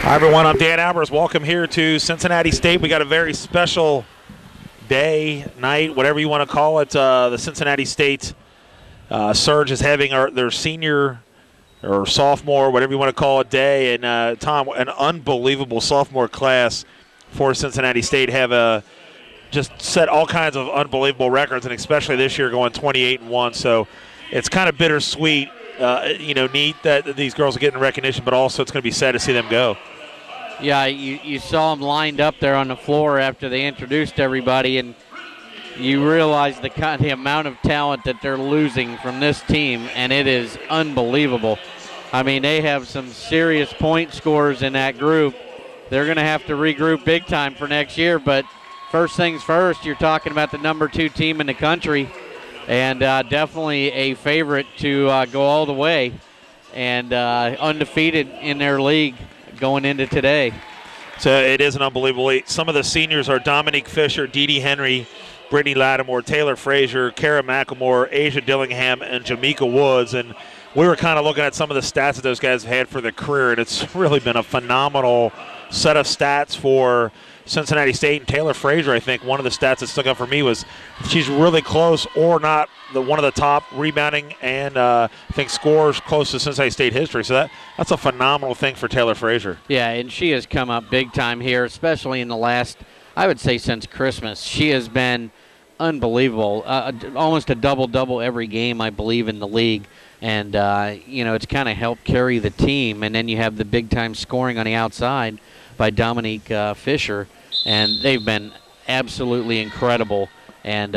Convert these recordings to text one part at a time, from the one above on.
Hi, everyone. I'm Dan Albers. Welcome here to Cincinnati State. We got a very special day, night, whatever you want to call it. The Cincinnati State Surge is having their senior or sophomore, whatever you want to call it, day. And, Tom, an unbelievable sophomore class for Cincinnati State have just set all kinds of unbelievable records, and especially this year going 28-1. So it's kind of bittersweet, neat that these girls are getting recognition, but also it's going to be sad to see them go. Yeah, you saw them lined up there on the floor after they introduced everybody, and you realize the amount of talent that they're losing from this team, and it is unbelievable. I mean, they have some serious point scorers in that group. They're going to have to regroup big time for next year, but first things first, you're talking about the number 2 team in the country, and definitely a favorite to go all the way and undefeated in their league going into today. So it is an unbelievable league. Some of the seniors are Dominique Fisher, Dee Dee Henry, Brittany Lattimore, Taylor Frazier, Kara McElmore, Asia Dillingham, and Jamaica Woods. And we were kind of looking at some of the stats that those guys have had for their career, and it's really been a phenomenal set of stats for Cincinnati State. And Taylor Frazier, I think one of the stats that stuck out for me was she's really close or not one of the top rebounding and I think scores close to Cincinnati State history. So that's a phenomenal thing for Taylor Frazier. Yeah, and she has come up big time here, especially in the last, I would say, since Christmas. She has been unbelievable, almost a double-double every game, I believe, in the league. And, it's kind of helped carry the team. And then you have the big-time scoring on the outside by Dominique Fisher. And they've been absolutely incredible. And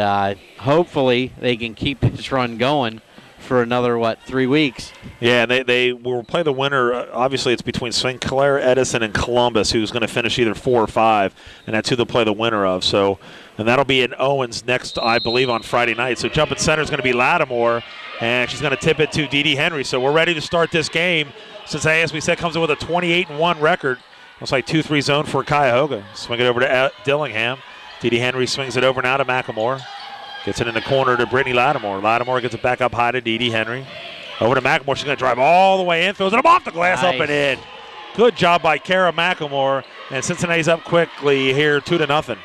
hopefully they can keep this run going for another, 3 weeks. Yeah, they will play the winner. Obviously, it's between St. Clair, Edison, and Columbus, who's going to finish either 4 or 5, and that's who they'll play the winner of. So, and that'll be in Owens next, I believe, on Friday night. So jumping center is going to be Lattimore, and she's going to tip it to Dee Dee Henry. So we're ready to start this game. Cincinnati, as we said, comes in with a 28-1 record. Looks like 2-3 zone for Cuyahoga. Swing it over to Dillingham. Dee Dee Henry swings it over now to McElmore. Gets it in the corner to Brittany Lattimore. Lattimore gets it back up high to Dee Dee Henry. Over to McElmore. She's going to drive all the way in. Throws it up off the glass, nice. Up and in. Good job by Kara McElmore. And Cincinnati's up quickly here, 2-0.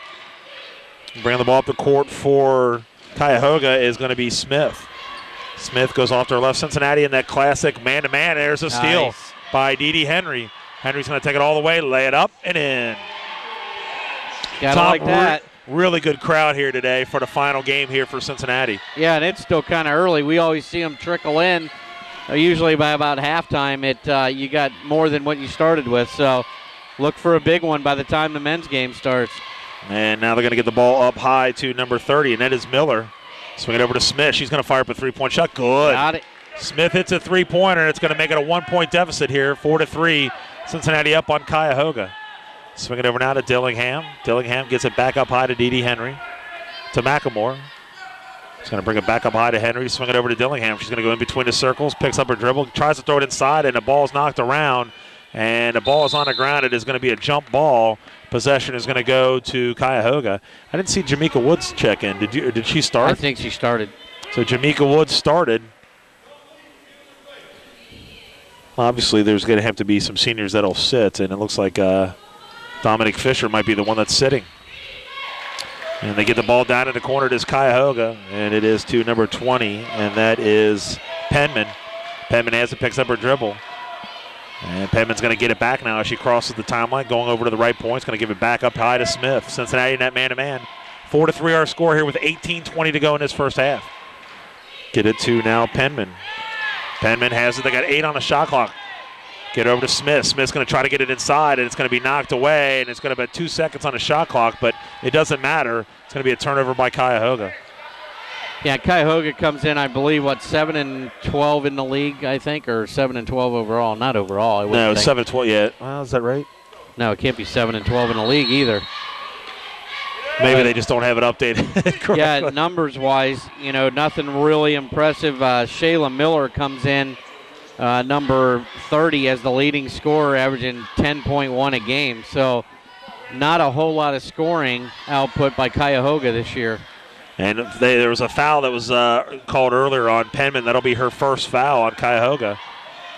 Bringing the ball up the court for Cuyahoga is going to be Smith. Smith goes off to her left. Cincinnati in that classic man-to-man. There's a steal by Dee Dee Henry. Henry's going to take it all the way, lay it up and in. Gotta like that. Really good crowd here today for the final game here for Cincinnati. Yeah, and it's still kind of early. We always see them trickle in. Usually by about halftime, you got more than what you started with. So look for a big one by the time the men's game starts. And now they're going to get the ball up high to number 30, and that is Miller. Swing it over to Smith. She's going to fire up a three-point shot. Good. Got it. Smith hits a three-pointer, and it's going to make it a 1-point deficit here, 4-3. Cincinnati up on Cuyahoga. Swing it over now to Dillingham. Dillingham gets it back up high to Dee Dee Henry. To McElmore. She's going to bring it back up high to Henry. Swing it over to Dillingham. She's going to go in between the circles, picks up her dribble, tries to throw it inside, and the ball's knocked around. And the ball is on the ground. It is going to be a jump ball. Possession is going to go to Cuyahoga. I didn't see Jamaica Woods check in. Did she start? I think she started. So Jamaica Woods started. Obviously, there's going to have to be some seniors that'll sit, and it looks like Dominic Fisher might be the one that's sitting. And they get the ball down in the corner. It is Cuyahoga, and it is to number 20, and that is Penman. Penman has it, picks up her dribble. And Penman's going to get it back now as she crosses the timeline, going over to the right point. It's going to give it back up high to Smith. Cincinnati in that man-to-man. 4-3 our score here with 18:20 to go in this first half. Get it to now Penman. Penman has it. They got 8 on the shot clock. Get over to Smith. Smith's going to try to get it inside, and it's going to be knocked away, and it's going to be 2 seconds on the shot clock, but it doesn't matter. It's going to be a turnover by Cuyahoga. Yeah, Cuyahoga comes in, I believe, 7-12 in the league, I think, or 7-12 overall. Not overall. No, 7-12. Yeah. Well, is that right? No, it can't be 7-12 in the league either. Maybe they just don't have it updated. Yeah, numbers-wise, nothing really impressive. Shayla Miller comes in, number 30 as the leading scorer, averaging 10.1 a game. So not a whole lot of scoring output by Cuyahoga this year. And there was a foul that was called earlier on Penman. That'll be her first foul on Cuyahoga.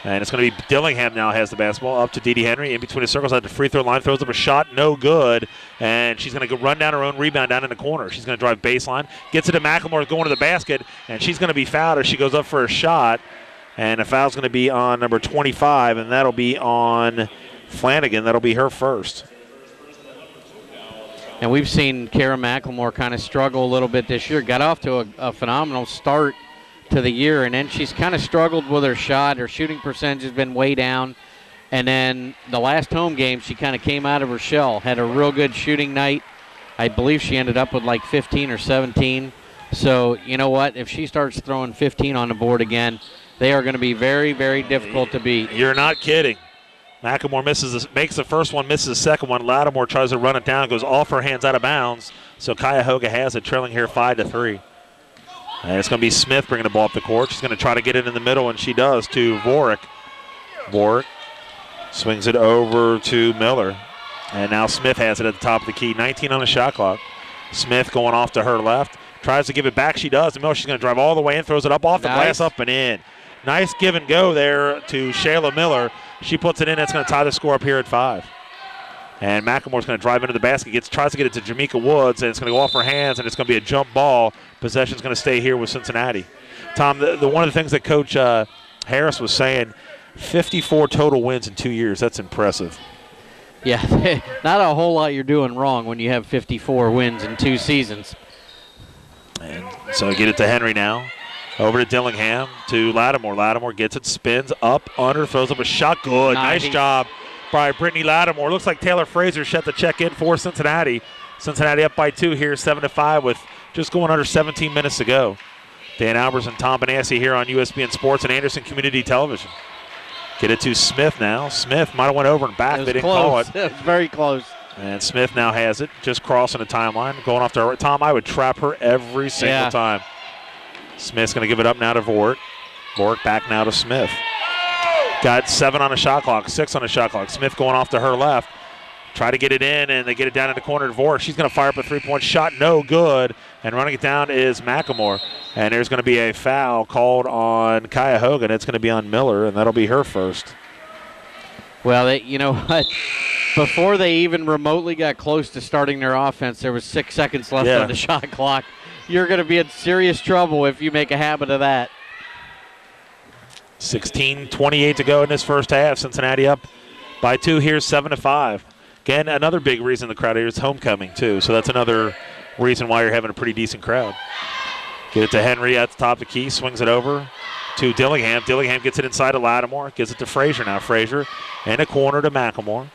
And it's going to be Dillingham now has the basketball up to Dee Dee Henry in between the circles at the free throw line, throws up a shot, no good. And she's going to run down her own rebound down in the corner. She's going to drive baseline, gets it to McLemore going to the basket, and she's going to be fouled as she goes up for a shot. And the foul's going to be on number 25, and that'll be on Flanagan. That'll be her first. And we've seen Kara McLemore kind of struggle a little bit this year. Got off to a phenomenal start to the year, and then she's kind of struggled with her shot. Her shooting percentage has been way down. And then the last home game, she kind of came out of her shell, had a real good shooting night. I believe she ended up with like 15 or 17. So, you know what? If she starts throwing 15 on the board again, they are going to be very, very difficult to beat. You're not kidding. McLemore makes the first one, misses the second one. Lattimore tries to run it down, goes off her hands out of bounds. So Cuyahoga has it, trailing here 5-3. And it's going to be Smith bringing the ball up the court. She's going to try to get it in the middle, and she does to Vorick. Vorick swings it over to Miller. And now Smith has it at the top of the key. 19 on the shot clock. Smith going off to her left. Tries to give it back. She does. And Miller, she's going to drive all the way in, throws it up off the glass, up and in. Nice give and go there to Shayla Miller. She puts it in. That's going to tie the score up here at 5. And McLemore's going to drive into the basket. Tries to get it to Jamaica Woods, and it's going to go off her hands, and it's going to be a jump ball. Possession's going to stay here with Cincinnati. Tom, the one of the things that Coach Harris was saying, 54 total wins in 2 years. That's impressive. Yeah, not a whole lot you're doing wrong when you have 54 wins in 2 seasons. And so get it to Henry now. Over to Dillingham, to Lattimore. Lattimore gets it, spins up, under, throws up a shot. Good. Nice job by Brittany Lattimore. Looks like Taylor Fraser shut the check in for Cincinnati. Cincinnati up by 2 here, 7-5 with just going under 17 minutes to go. Dan Albers and Tom Benassi here on USBN Sports and Anderson Community Television. Get it to Smith now. Smith might have went over and back. They didn't call it. It was very close. And Smith now has it, just crossing the timeline, going off to her. Tom, I would trap her every single time. Smith's going to give it up now to Vort. Vort back now to Smith. Got 7 on the shot clock, 6 on the shot clock. Smith going off to her left. Try to get it in, and they get it down in the corner to Vort. She's going to fire up a three-point shot, no good. And running it down is McLemore. And there's going to be a foul called on Cuyahoga, and it's going to be on Miller, and that'll be her first. Well, you know what? Before they even remotely got close to starting their offense, there was 6 seconds left on the shot clock. You're going to be in serious trouble if you make a habit of that. 16:28 to go in this first half. Cincinnati up by 2 here, 7-5. Again, another big reason the crowd here is homecoming, too. So that's another reason why you're having a pretty decent crowd. Get it to Henry at the top of the key, swings it over to Dillingham. Dillingham gets it inside to Lattimore, gives it to Frazier now. Frazier in a corner to McLemore.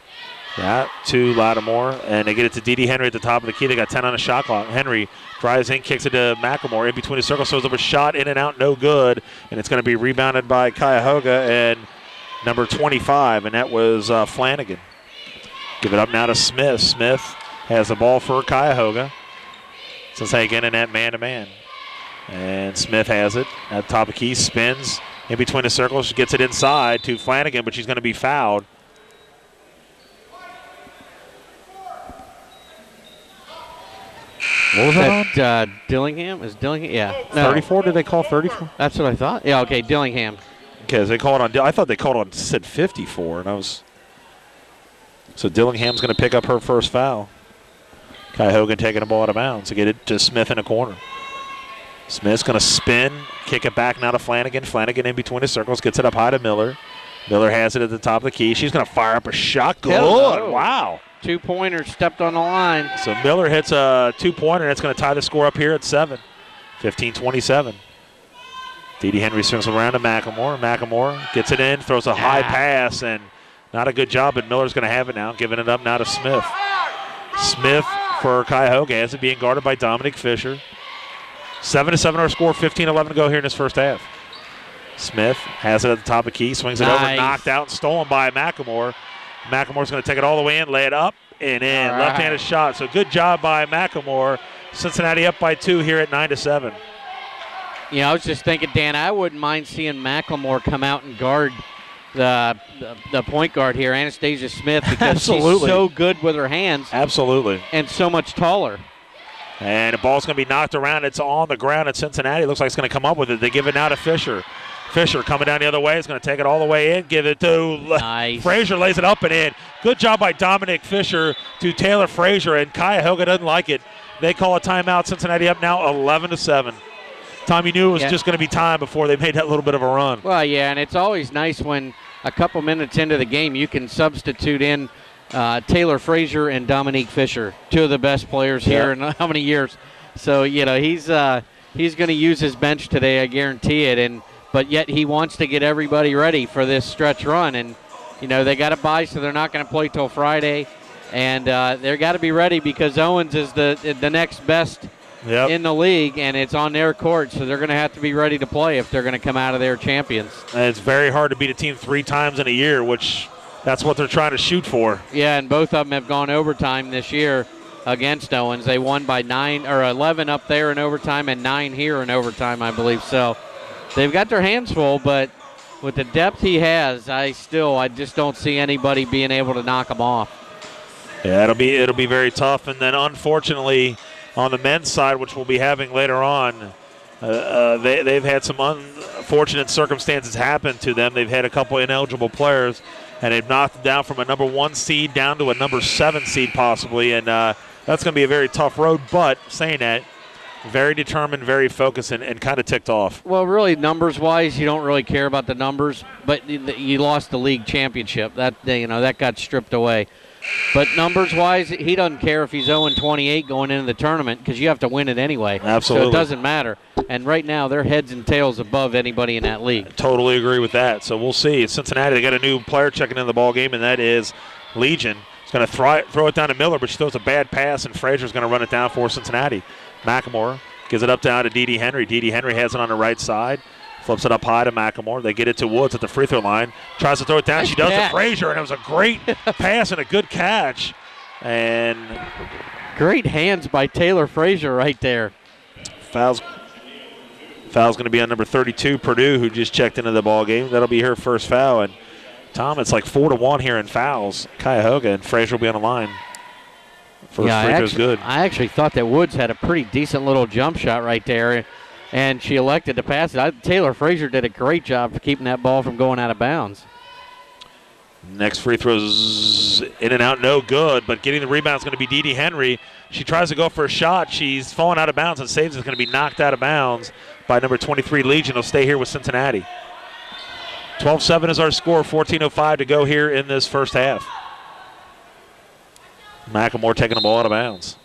Yeah, to Lattimore, and they get it to Dee Dee Henry at the top of the key. They got 10 on the shot clock. Henry drives in, kicks it to McLemore. In between the circles, throws up a shot, in and out, no good. And it's going to be rebounded by Cuyahoga and number 25, and that was Flanagan. Give it up now to Smith. Smith has the ball for Cuyahoga. Cincinnati again in that man-to-man. And Smith has it at the top of the key, spins in between the circles. She gets it inside to Flanagan, but she's going to be fouled. What was that on? Dillingham? Is Dillingham? Yeah. No. 34? Did they call 34? That's what I thought. Yeah, okay, Dillingham. Okay, they called on. I thought they called on, said 54, and I was. So Dillingham's going to pick up her first foul. Cuyahoga taking the ball out of bounds to get it to Smith in the corner. Smith's going to spin, kick it back now to Flanagan. Flanagan in between the circles, gets it up high to Miller. Miller has it at the top of the key. She's going to fire up a shot. Good. Wow. 2-pointer stepped on the line. So Miller hits a 2-pointer, and it's going to tie the score up here at 7. 15-27. Dee Dee Henry swings around to McLemore. McLemore gets it in, throws a high pass, and not a good job, but Miller's going to have it now, giving it up now to Smith. Smith for Cuyahoga has it being guarded by Dominic Fisher. 7-7 our score, 15-11 to go here in this first half. Smith has it at the top of the key, swings it over, knocked out, stolen by McLemore. McLemore's going to take it all the way in, lay it up and in. Right. Left-handed shot. So good job by McLemore. Cincinnati up by 2 here at 9-7. Yeah, I was just thinking, Dan, I wouldn't mind seeing McLemore come out and guard the point guard here, Anastasia Smith, because she's so good with her hands. Absolutely. And so much taller. And the ball's going to be knocked around. It's on the ground at Cincinnati. It looks like it's going to come up with it. They give it now to Fisher. Fisher coming down the other way. Is going to take it all the way in. Give it to Nice. Frazier. Lays it up and in. Good job by Dominic Fisher to Taylor Frazier, and Cuyahoga doesn't like it. They call a timeout. Cincinnati up now 11-7. Tom, you knew it was just going to be time before they made that little bit of a run. Well, yeah, and it's always nice when a couple minutes into the game you can substitute in Taylor Frazier and Dominique Fisher, two of the best players here in how many years. So, he's going to use his bench today, I guarantee it. But yet he wants to get everybody ready for this stretch run. And, they got to bye, so they're not going to play till Friday. And they've got to be ready because Owens is the next best in the league, and it's on their court, so they're going to have to be ready to play if they're going to come out of there champions. And it's very hard to beat a team 3 times in a year, which that's what they're trying to shoot for. Yeah, and both of them have gone overtime this year against Owens. They won by 9 or 11 up there in overtime and 9 here in overtime, I believe. So they've got their hands full, but with the depth he has, I just don't see anybody being able to knock him off. Yeah, it'll be very tough. And then unfortunately, on the men's side, which we'll be having later on, they've had some unfortunate circumstances happen to them. They've had a couple ineligible players, and they've knocked them down from a number 1 seed down to a number 7 seed possibly, and that's going to be a very tough road. But saying that, very determined, very focused, and kind of ticked off. Well, really, numbers-wise, you don't really care about the numbers, but you lost the league championship. That got stripped away. But numbers-wise, he doesn't care if he's 0-28 going into the tournament because you have to win it anyway. Absolutely. So it doesn't matter. And right now, they're heads and tails above anybody in that league. Totally agree with that. So we'll see. Cincinnati, they got a new player checking in the ball game, and that is Legion. He's going to throw it down to Miller, but she throws a bad pass, and Frazier's going to run it down for Cincinnati. McElmore gives it up down to Dee Henry. Dee Henry has it on the right side. Flips it up high to McElmore. They get it to Woods at the free throw line. Tries to throw it down. She does to Frazier, and it was a great pass and a good catch. And great hands by Taylor Frazier right there. Foul's going to be on number 32, Purdue, who just checked into the ball game. That'll be her first foul. And Tom, it's like 4-1 here in fouls. Cuyahoga, and Frazier will be on the line. First free throw's good. I actually thought that Woods had a pretty decent little jump shot right there, and she elected to pass it. Taylor Frazier did a great job for keeping that ball from going out of bounds. Next free throw's in and out, no good, but getting the rebound is going to be Dee Henry. She tries to go for a shot. She's fallen out of bounds and saves. It's going to be knocked out of bounds by number 23, Legion. Will stay here with Cincinnati. 12-7 is our score, 14:05 to go here in this first half. McElmore taking the ball out of bounds.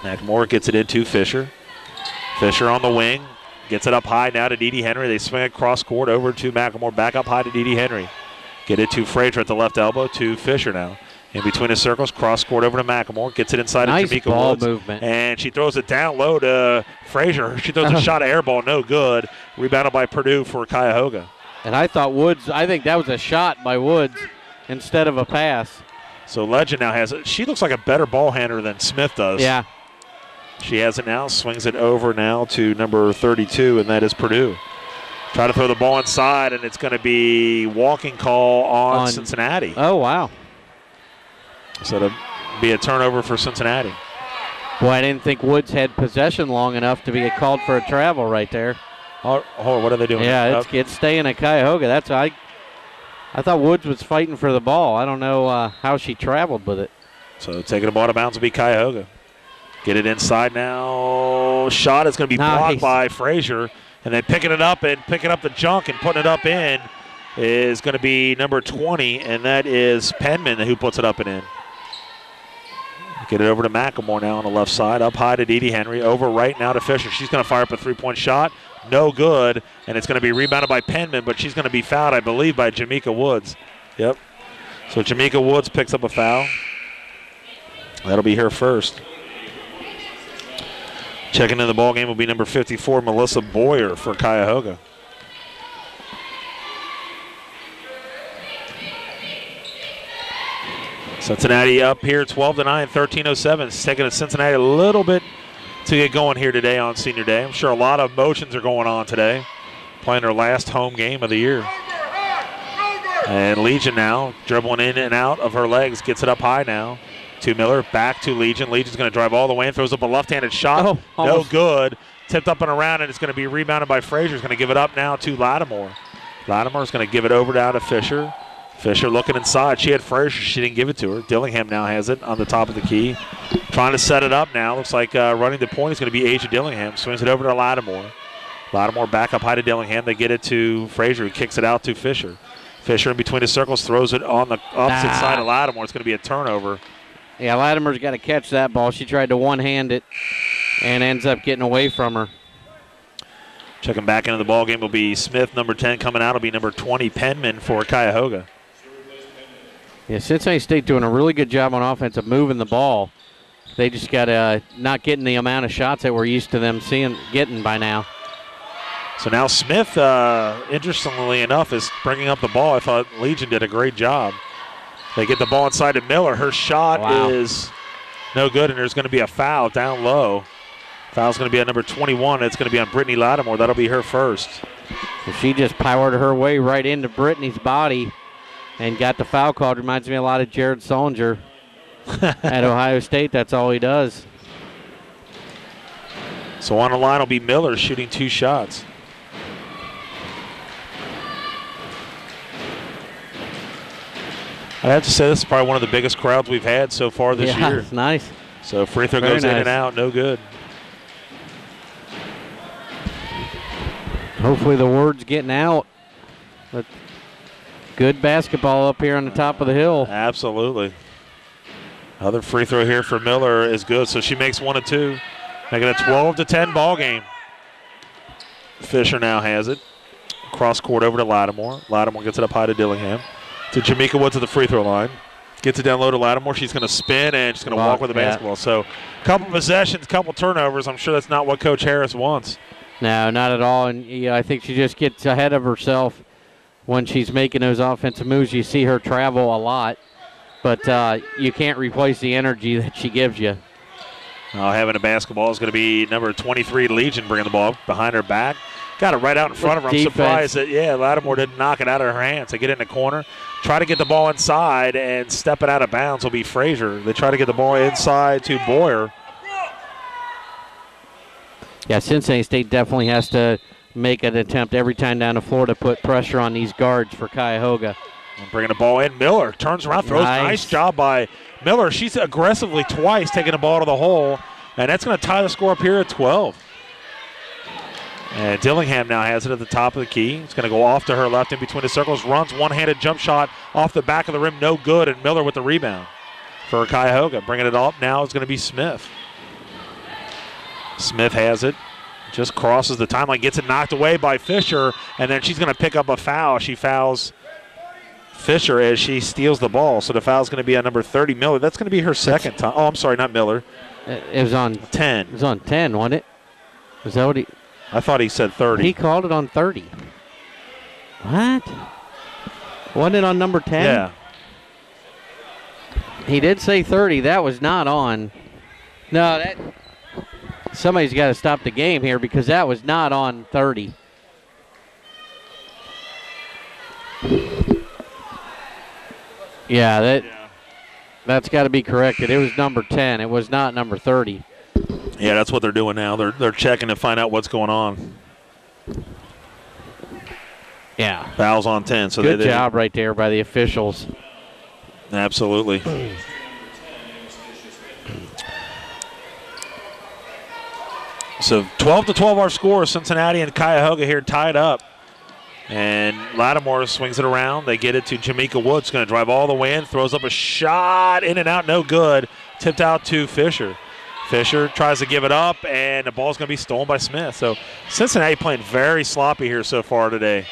McElmore gets it into Fisher. Fisher on the wing. Gets it up high now to Dee Henry. They swing it cross court over to McElmore. Back up high to Dee Henry. Get it to Frazier at the left elbow to Fisher now. In between the circles, cross court over to McElmore. Gets it inside nice to Jamaica ball Woods. Movement. And she throws it down low to Frazier. She throws a shot of air ball, no good. Rebounded by Purdue for Cuyahoga. And I think that was a shot by Woods instead of a pass. So Legend now has it. She looks like a better ball handler than Smith does. Yeah. She has it now, swings it over now to number 32, and that is Purdue. Try to throw the ball inside, and it's going to be walking call on Cincinnati. Oh, wow. So it'll be a turnover for Cincinnati. Boy, I didn't think Woods had possession long enough to be called for a travel right there. Oh, what are they doing? Yeah, it's staying at Cuyahoga. I thought Woods was fighting for the ball. I don't know how she traveled with it. So taking the ball out of bounds will be Cuyahoga. Get it inside now. Shot is going to be blocked by Frazier. And then picking it up the junk and putting it up in is going to be number 20, and that is Penman who puts it up and in. Get it over to McElmore now on the left side. Up high to Dee Henry. Over right now to Fisher. She's going to fire up a three-point shot. No good. And it's going to be rebounded by Penman, but she's going to be fouled, I believe, by Jamaica Woods. Yep. So Jamaica Woods picks up a foul. That'll be her first. Checking in the ball game will be number 54, Melissa Boyer for Cuyahoga. Cincinnati up here 12-9, 13:07. It's taking Cincinnati a little bit to get going here today on Senior Day. I'm sure a lot of emotions are going on today. Playing their last home game of the year. And Legion now dribbling in and out of her legs. Gets it up high now to Miller. Back to Legion. Legion's going to drive all the way and throws up a left-handed shot. No good. tipped up and around, and it's going to be rebounded by Frazier. He's going to give it up now to Lattimore. Lattimore's going to give it over down to Fisher. Fisher looking inside. She had Frazier. She didn't give it to her. Dillingham now has it on the top of the key. Trying to set it up now. Looks like running the point is going to be Asia Dillingham. Swings it over to Lattimore. Lattimore back up high to Dillingham. They get it to Frazier, who kicks it out to Fisher. Fisher in between the circles throws it on the opposite side of Lattimore. It's going to be a turnover. Yeah, Lattimore's got to catch that ball. She tried to one-hand it and ends up getting away from her. Checking back into the ball game will be Smith, number 10. Coming out will be number 20, Penman for Cuyahoga. Yeah, Cincinnati State doing a really good job on offense of moving the ball. They just got to not getting the amount of shots that we're used to them getting by now. So now Smith, interestingly enough, is bringing up the ball. I thought Legion did a great job. They get the ball inside to Miller. Her shot is no good, and there's going to be a foul down low. Foul's going to be on number 21. It's going to be on Brittany Lattimore. That'll be her first. So she just powered her way right into Brittany's body and got the foul called. Reminds me a lot of Jared Solinger at Ohio State. That's all he does. So on the line will be Miller shooting 2 shots. I have to say this is probably one of the biggest crowds we've had so far this year. It's nice. So free throw goes in and out, no good. Hopefully the word's getting out. But good basketball up here on the top of the hill. Absolutely. Another free throw here for Miller is good, so she makes 1 of 2. Making a 12-10 ball game. Fisher now has it. Cross court over to Lattimore. Lattimore gets it up high to Dillingham. To Jamaica Woods at the free throw line. Gets it down low to Lattimore. She's going to spin and she's going to walk with the basketball. So a couple possessions, couple turnovers. I'm sure that's not what Coach Harris wants. No, not at all. And I think she just gets ahead of herself when she's making those offensive moves. You see her travel a lot, but you can't replace the energy that she gives you. Having a basketball is going to be number 23, Legion, bringing the ball behind her back. Got it right out in front of her. I'm surprised that, Lattimore didn't knock it out of her hands. They get in the corner, try to get the ball inside, and step it out of bounds will be Frazier. They try to get the ball inside to Boyer. Yeah, Cincinnati State definitely has to make an attempt every time down the floor to put pressure on these guards for Cuyahoga. Bringing the ball in. Miller turns around, throws. Nice job by Miller. She's aggressively twice taking the ball to the hole, and that's going to tie the score up here at 12. And Dillingham now has it at the top of the key. It's going to go off to her left in between the circles. Runs one-handed jump shot off the back of the rim. No good, and Miller with the rebound for Cuyahoga. Bringing it up now is going to be Smith. Smith has it. Just crosses the timeline. Gets it knocked away by Fisher, and then she's going to pick up a foul. She fouls Fisher as she steals the ball. So the foul's going to be on number 30, Miller. That's going to be her second time. Oh, I'm sorry, not Miller. It was on 10. It was on 10, wasn't it? Was that what he... I thought he said 30. He called it on 30. What? Wasn't it on number 10? Yeah. He did say 30. That was not on. No, that... Somebody's got to stop the game here because that was not on 30. Yeah, that's got to be corrected. It was number 10. It was not number 30. Yeah, that's what they're doing now. They're checking to find out what's going on. Yeah. Fouls on 10. So good job right there by the officials. Absolutely. So 12-12 our score. Cincinnati and Cuyahoga here tied up. And Lattimore swings it around. They get it to Jamaica Woods. Going to drive all the way in. Throws up a shot. In and out. No good. Tipped out to Fisher. Fisher tries to give it up, and the ball's going to be stolen by Smith. So Cincinnati playing very sloppy here so far today.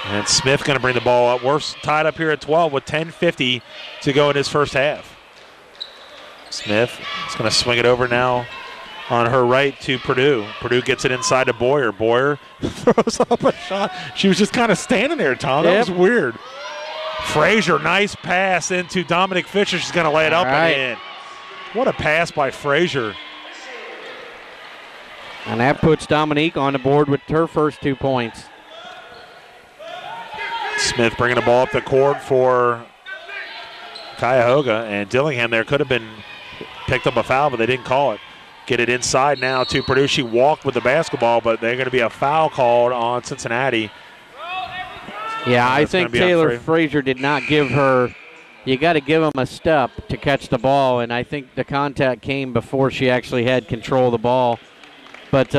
And Smith going to bring the ball up. We're tied up here at 12 with 10:50 to go in his first half. Smith is going to swing it over now on her right to Purdue. Purdue gets it inside to Boyer. Boyer throws up a shot. She was just kind of standing there, Tom. That was weird. Frazier, nice pass into Dominic Fisher. She's going to lay it up and in. What a pass by Frazier. And that puts Dominique on the board with her first 2 points. Smith bringing the ball up the court for Cuyahoga, and Dillingham there could have been picked up a foul, but they didn't call it. get it inside now to Purdue. She walked with the basketball, but they're going to be a foul called on Cincinnati. Yeah, I think Taylor Frazier did not give her. You got to give him a step to catch the ball, and I think the contact came before she actually had control of the ball. But,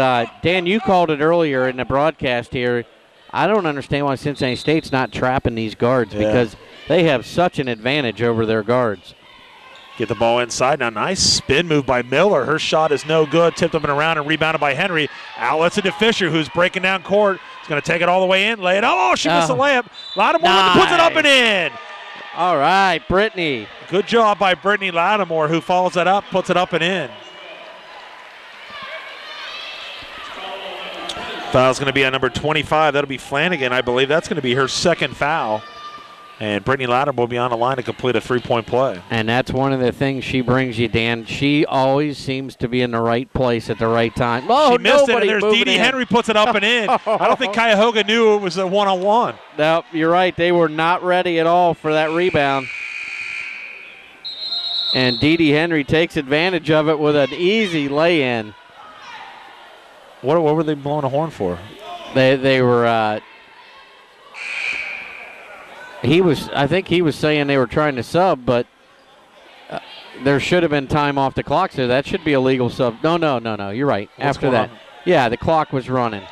Dan, you called it earlier in the broadcast here. I don't understand why Cincinnati State's not trapping these guards because they have such an advantage over their guards. Get the ball inside. Now, nice spin move by Miller. Her shot is no good. Tipped up and around and rebounded by Henry. Outlets into Fisher, who's breaking down court. He's going to take it all the way in, lay it. Oh, she missed a layup. Lattimore puts it up and in. All right, Brittany. Good job by Brittany Lattimore, who follows that up, puts it up and in. Foul's going to be on number 25. That'll be Flanagan, I believe. That's going to be her second foul. And Brittany Lattimore will be on the line to complete a three-point play. And that's one of the things she brings you, Dan. She always seems to be in the right place at the right time. Oh, she missed it, and there's Dee Dee Henry puts it up and in. I don't think Cuyahoga knew it was a one-on-one. No, you're right. They were not ready at all for that rebound. And Dee Dee Henry takes advantage of it with an easy lay-in. What were they blowing a horn for? They were I think he was saying they were trying to sub, but there should have been time off the clock, so that should be a legal sub. No, you're right. What's after that. Yeah, the clock was running.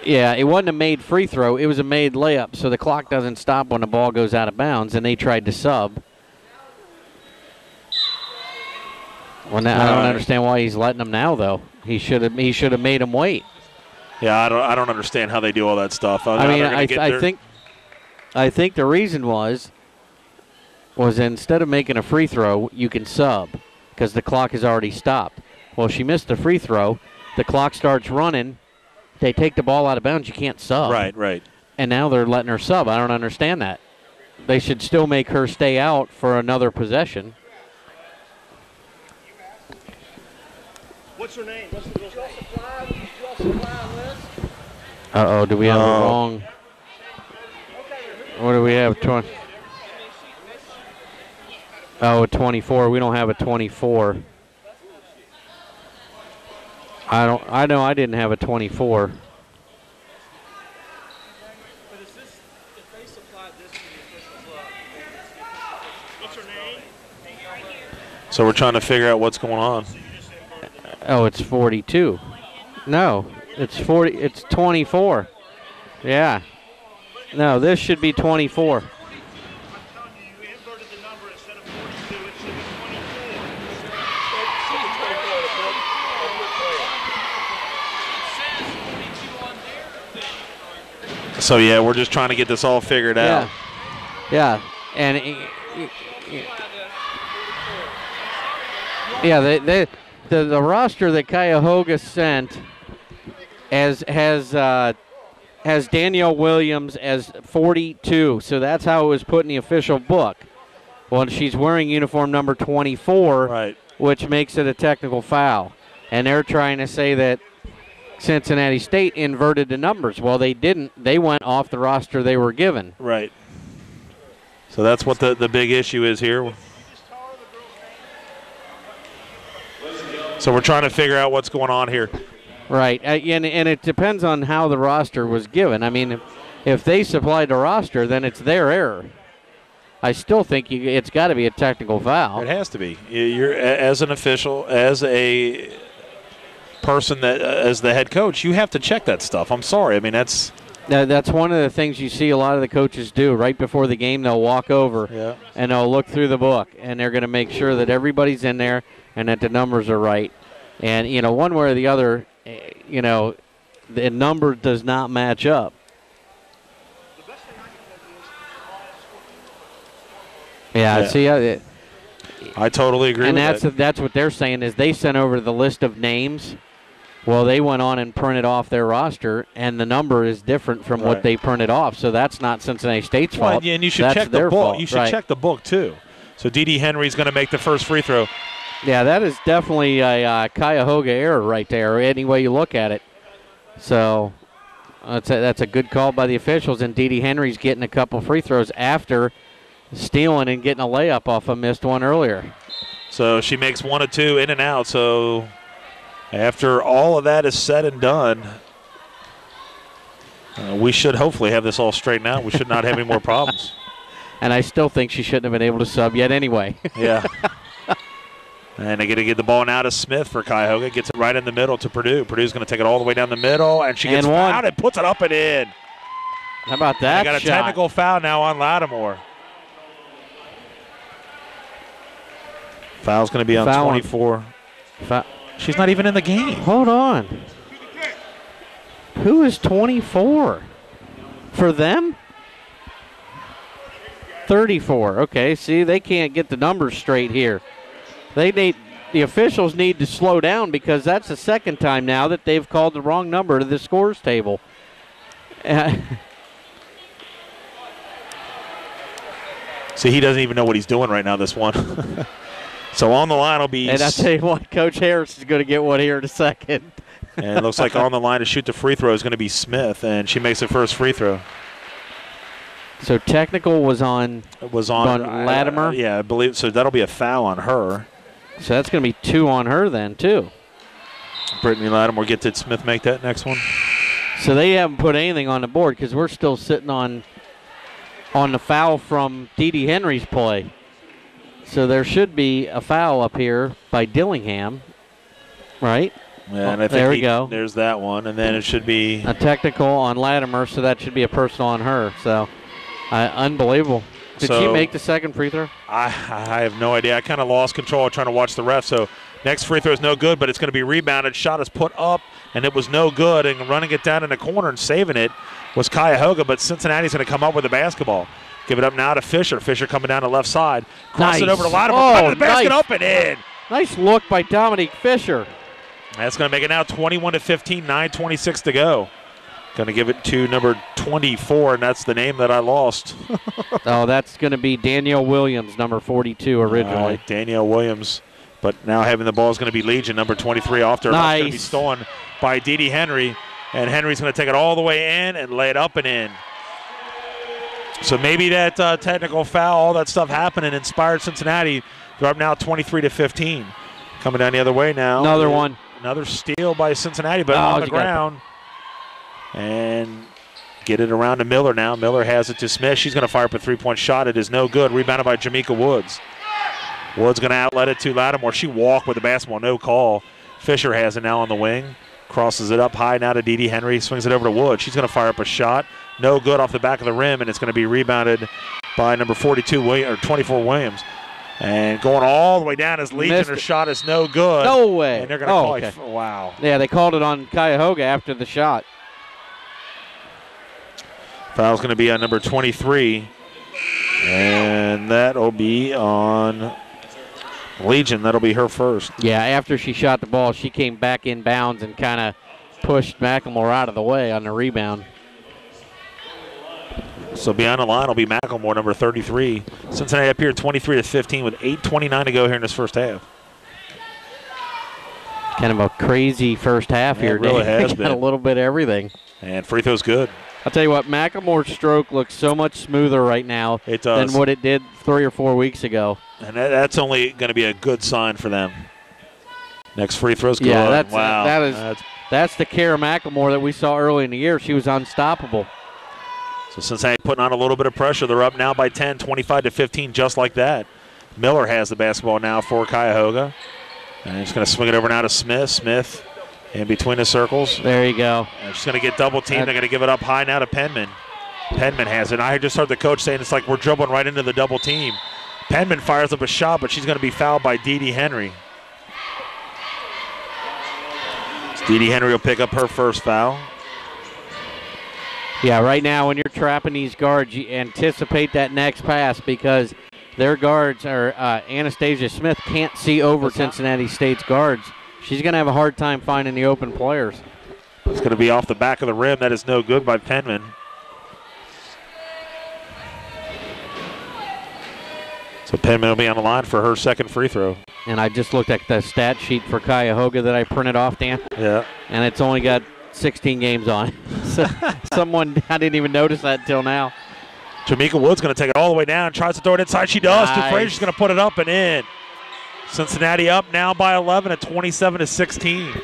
Yeah, it wasn't a made free throw. It was a made layup, so the clock doesn't stop when the ball goes out of bounds, and they tried to sub. Well, now, I don't understand why he's letting them now, though. He should have made him wait. Yeah, I don't understand how they do all that stuff. I think the reason was instead of making a free throw, you can sub because the clock has already stopped. Well, she missed the free throw. The clock starts running. They take the ball out of bounds. You can't sub. Right. And now they're letting her sub. I don't understand that. They should still make her stay out for another possession. What's her name? What's the girl's name? Uh-oh, do we have a wrong? What do we have? 20. Oh, a 24. We don't have a 24. I know I didn't have a 24. But is this, if they supplied this to the official club, what's her name? So we're trying to figure out what's going on. Oh, it's 42. No, it's 40. It's 24. Yeah. No, this should be 24. I'm telling you, you inverted the number instead of 42. It should be 24. So, yeah, we're just trying to get this all figured out. Yeah. And, the roster that Cuyahoga sent has Danielle Williams as 42, so that's how it was put in the official book. Well, she's wearing uniform number 24, which makes it a technical foul. And they're trying to say that Cincinnati State inverted the numbers. Well, they didn't. They went off the roster they were given. Right. So that's what the big issue is here. So we're trying to figure out what's going on here. Right, and it depends on how the roster was given. I mean, if they supplied the roster, then it's their error. I still think it's got to be a technical foul. It has to be. You're as an official, as a person that as the head coach, you have to check that stuff. I'm sorry. I mean, that's one of the things you see a lot of the coaches do. Right before the game, they'll walk over and they'll look through the book, and they're going to make sure that everybody's in there and that the numbers are right. And, one way or the other, the number does not match up. Yeah, see, I totally agree with that. And that's what they're saying is they sent over the list of names. Well, they went on and printed off their roster, and the number is different from what they printed off. So that's not Cincinnati State's fault. Yeah, and you should check the book. You should check the book, too. So Dee Dee Henry's going to make the first free throw. Yeah, that is definitely a Cuyahoga error right there, any way you look at it. So that's a good call by the officials, and Dee Dee Henry's getting a couple free throws after stealing and getting a layup off a missed one earlier. So she makes 1 of 2 in and out. So after all of that is said and done, we should hopefully have this all straightened out. We should not have any more problems. And I still think she shouldn't have been able to sub yet anyway. Yeah. And they're going to get the ball now to Smith for Cuyahoga. Gets it right in the middle to Purdue. Purdue's going to take it all the way down the middle, and she gets fouled and puts it up and in. How about that Got a technical foul now on Lattimore. Foul's going to be on 24. She's not even in the game. Hold on. Who is 24? For them? 34. Okay, see, they can't get the numbers straight here. The officials need to slow down because that's the second time now that they've called the wrong number to the scores table. See, he doesn't even know what he's doing right now, this one. So on the line will be... And I tell you what, Coach Harris is going to get one here in a second. And it looks like on the line to shoot the free throw is going to be Smith, and she makes the first free throw. So technical was on Latimer? Yeah, I believe so. That'll be a foul on her. So that's going to be 2 on her then, too. Brittany Lattimore. Did Smith make that next one? So they haven't put anything on the board because we're still sitting on the foul from Dee Dee Henry's play. So there should be a foul up here by Dillingham, right? Yeah, and I think there we go. There's that one, and then it should be a technical on Latimer, so that should be a personal on her. So unbelievable. Did she make the second free throw? I have no idea. I kind of lost control trying to watch the ref. So next free throw is no good, but it's going to be rebounded. Shot is put up, and it was no good. And running it down in the corner and saving it was Cuyahoga, but Cincinnati's going to come up with the basketball. Give it up now to Fisher. Fisher coming down the left side. Cross it over to Latimer. Oh, the basket up and in. Nice look by Dominique Fisher. That's going to make it now 21-15, 9:26 to go. Going to give it to number 24, and that's the name that I lost. Oh, that's going to be Danielle Williams, number 42 originally. Danielle Williams, but now having the ball is going to be Legion, number 23 off there. Nice. It's going to be stolen by Dee Dee Henry, and Henry's going to take it all the way in and lay it up and in. So maybe that technical foul, all that stuff happened and inspired Cincinnati. They're up now 23-15. Coming down the other way now. Another one. Another steal by Cincinnati, but on the ground. And get it around to Miller now. Miller has it to Smith. She's going to fire up a three-point shot. It is no good. Rebounded by Jamaica Woods. Woods going to outlet it to Lattimore. She walked with the basketball, no call. Fisher has it now on the wing. Crosses it up high now to Dee Dee Henry. Swings it over to Woods. She's going to fire up a shot. No good off the back of the rim, and it's going to be rebounded by number 24 Williams. And going all the way down is Legion. Her shot is no good. No way. And they're going to call it. Wow. Yeah, they called it on Cuyahoga after the shot. Foul's going to be on number 23. And that'll be on Legion. That'll be her first. Yeah, after she shot the ball, she came back in bounds and kind of pushed McLemore out of the way on the rebound. So beyond the line will be McLemore, number 33. Cincinnati up here 23-15 with 8:29 to go here in this first half. Kind of a crazy first half here. It really has been. Got a little bit of everything. And free throw's good. I'll tell you what, McLemore's stroke looks so much smoother right now than what it did 3 or 4 weeks ago. And that's only going to be a good sign for them. Next free throw's good. Yeah, wow. That's the Kara McLemore that we saw early in the year. She was unstoppable. So Cincinnati putting on a little bit of pressure. They're up now by 10, 25-15, just like that. Miller has the basketball now for Cuyahoga. And he's going to swing it over now to Smith. Smith in between the circles. There you go. And she's going to get double teamed. They're going to give it up high now to Penman. Penman has it. I just heard the coach saying it's like we're dribbling right into the double team. Penman fires up a shot, but she's going to be fouled by Dee Dee Henry. So Dee Dee Henry will pick up her first foul. Yeah, right now when you're trapping these guards, you anticipate that next pass because their guards, or Anastasia Smith, can't see over Cincinnati State's guards. She's going to have a hard time finding the open players. It's going to be off the back of the rim. That is no good by Penman. So Penman will be on the line for her second free throw. And I just looked at the stat sheet for Cuyahoga that I printed off, Dan. Yeah. And it's only got 16 games on it. So I didn't even notice that until now. Jamaica Woods going to take it all the way down. Tries to throw it inside. She does. Nice. Frazier's going to put it up and in. Cincinnati up now by 11 at 27-16.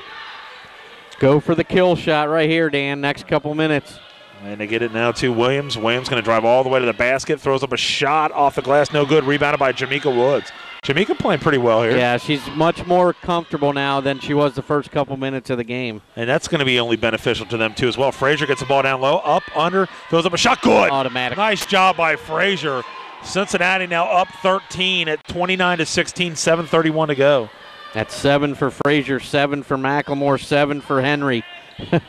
Go for the kill shot right here, Dan, next couple minutes. And they get it now to Williams. Williams going to drive all the way to the basket, throws up a shot off the glass, no good, rebounded by Jamaica Woods. Jamaica playing pretty well here. Yeah, she's much more comfortable now than she was the first couple minutes of the game. And that's going to be only beneficial to them, too, as well. Frazier gets the ball down low, up, under, throws up a shot, good. Automatic. Nice job by Frazier. Cincinnati now up 13 at 29-16, 7:31 to go. That's 7 for Frazier, 7 for McLemore, 7 for Henry.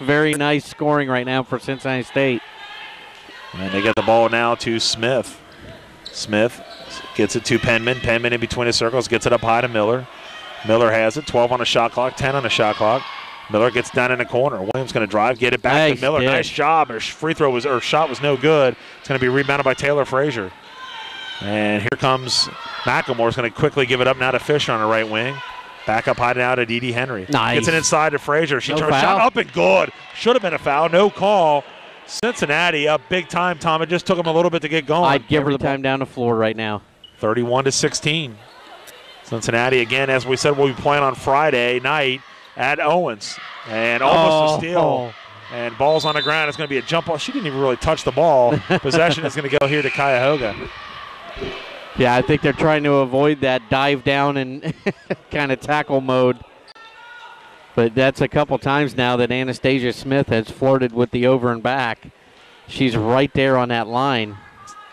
Very nice scoring right now for Cincinnati State. And they get the ball now to Smith. Smith gets it to Penman. Penman in between the circles, gets it up high to Miller. Miller has it, 12 on the shot clock, 10 on the shot clock. Miller gets down in the corner. Williams going to drive, get it back to Miller. Nice job. Her shot was no good. It's going to be rebounded by Taylor Frazier. And here comes McLemore's going to quickly give it up now to Fisher on the right wing. Back up high now to Dee Henry. Nice. Gets it inside to Frazier. She No turns foul. shot up and good. Should have been a foul. No call. Cincinnati up big time, Tom. It just took them a little bit to get going. I'd give her the time down the floor right now. 31-16. Cincinnati, again, as we said, will be playing on Friday night at Owens. And almost a steal. And ball's on the ground. It's going to be a jump ball. She didn't even really touch the ball. Possession is going to go here to Cuyahoga. Yeah, I think they're trying to avoid that dive down and kind of tackle mode. But that's a couple times now that Anastasia Smith has flirted with the over and back. She's right there on that line.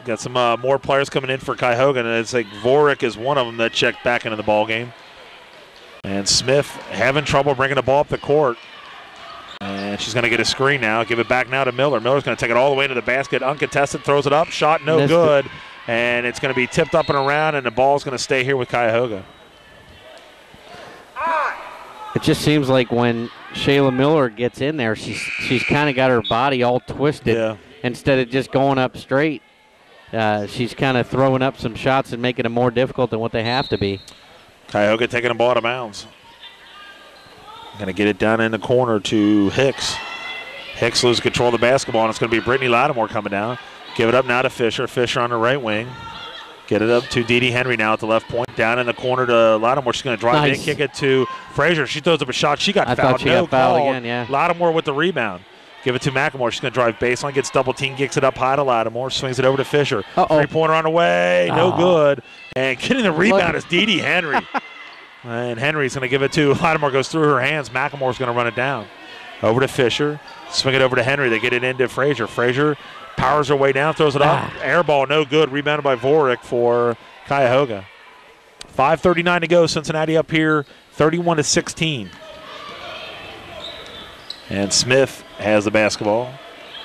Got some more players coming in for Cuyahoga, and it's like Vorick is one of them that checked back into the ball game. And Smith having trouble bringing the ball up the court. And she's going to get a screen now. Give it back now to Miller. Miller's going to take it all the way to the basket. Uncontested, throws it up. Shot no good. And it's going to be tipped up and around, and the ball's going to stay here with Cuyahoga. It just seems like when Shayla Miller gets in there, she's kind of got her body all twisted. Yeah. Instead of just going up straight. She's kind of throwing up some shots and making it more difficult than what they have to be. Cuyahoga taking the ball out of bounds. Going to get it down in the corner to Hicks. Hicks loses control of the basketball, and it's going to be Brittany Lattimore coming down. Give it up now to Fisher. Fisher on the right wing. Get it up to Dee Henry now at the left point. Down in the corner to Lattimore. She's going to drive in, kick it to Frazier. She throws up a shot. She got fouled. Thought she got fouled again, yeah. Lattimore with the rebound. Give it to McLemore. She's going to drive baseline, gets double team, kicks it up high to Lattimore, swings it over to Fisher. Three-pointer on the way, no good. And getting the rebound is Dee Henry. And Henry's going to give it to Lattimore, goes through her hands. McLemore's going to run it down. Over to Fisher. Swing it over to Henry. They get it into Frazier. Frazier powers her way down, throws it up. Air ball, no good. Rebounded by Vorick for Cuyahoga. 5:39 to go. Cincinnati up here, 31-16. And Smith has the basketball.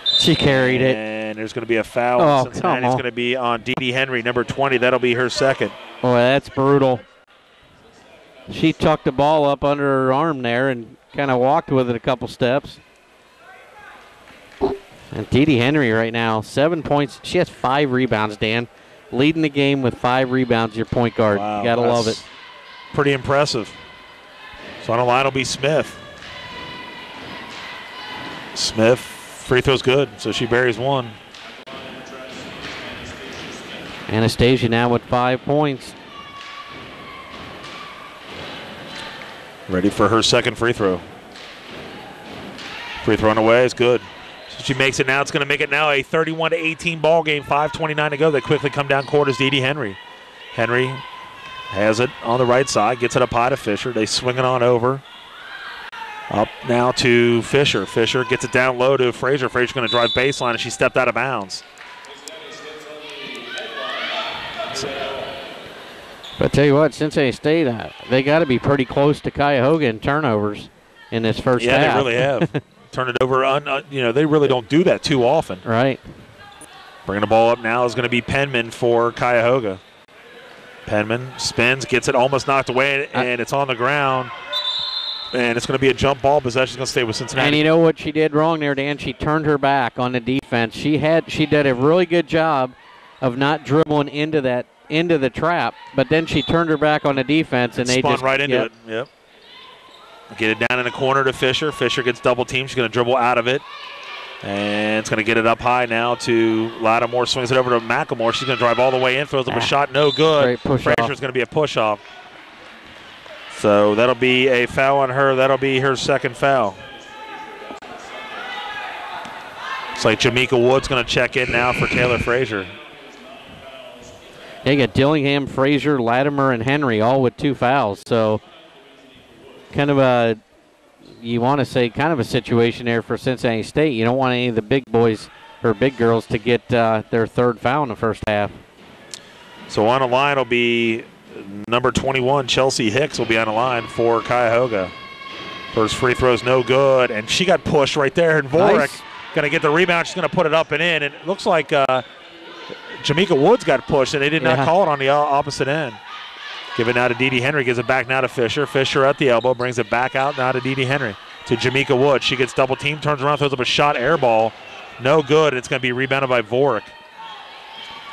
She carried it. And there's going to be a foul. Cincinnati's going to be on Dee Henry, number 20. That'll be her second. Boy, that's brutal. She tucked the ball up under her arm there and kind of walked with it a couple steps. And Dee Henry right now, 7 points. She has 5 rebounds, Dan. Leading the game with 5 rebounds, your point guard. Wow, you got to love it. Pretty impressive. So on the line will be Smith. Smith, free throw's good, so she buries one. Anastasia now with 5 points. Ready for her second free throw. Free throw on the way is good. So she makes it now. It's going to make it now a 31-18 ball game. 5:29 to go. They quickly come down court as Dee Henry. Henry has it on the right side. Gets it up high to Fisher. They swing it on over. Up now to Fisher. Fisher gets it down low to Frazier. Frazier's going to drive baseline, and she stepped out of bounds. But I tell you what, Cincinnati State, they got to be pretty close to Cuyahoga in turnovers in this first half. Yeah, they really have. Turn it over. They really don't do that too often. Right. Bringing the ball up now is going to be Penman for Cuyahoga. Penman spins, gets it almost knocked away, and it's on the ground. And it's going to be a jump ball. Possession's going to stay with Cincinnati. And you know what she did wrong there, Dan? She turned her back on the defense. She did a really good job of not dribbling into the trap, but then she turned her back on the defense, and they spun just right into it. Yep. Get it down in the corner to Fisher. Fisher gets double teamed. She's going to dribble out of it. And it's going to get it up high now to Lattimore. Swings it over to McLemore. She's going to drive all the way in. Throws up a shot. No good. Frazier's going to be a push-off. So that'll be a foul on her. That'll be her second foul. Looks like Jamaica Wood's going to check in now for Taylor Frazier. Yeah, you got Dillingham, Frazier, Latimer, and Henry all with 2 fouls. So kind of a, you want to say kind of a situation there for Cincinnati State. You don't want any of the big boys or big girls to get their 3rd foul in the first half. So on the line will be number 21, Chelsea Hicks will be on the line for Cuyahoga. First free throw's no good, and she got pushed right there, and Vorik going to get the rebound. She's going to put it up and in, and it looks like Jamaica Woods got pushed, and they did not call it on the opposite end. Give it now to Dee Henry, gives it back now to Fisher. Fisher at the elbow, brings it back out now to Dee Henry. To Jamaica Woods. She gets double teamed, turns around, throws up a shot, air ball. No good. It's going to be rebounded by Vorik.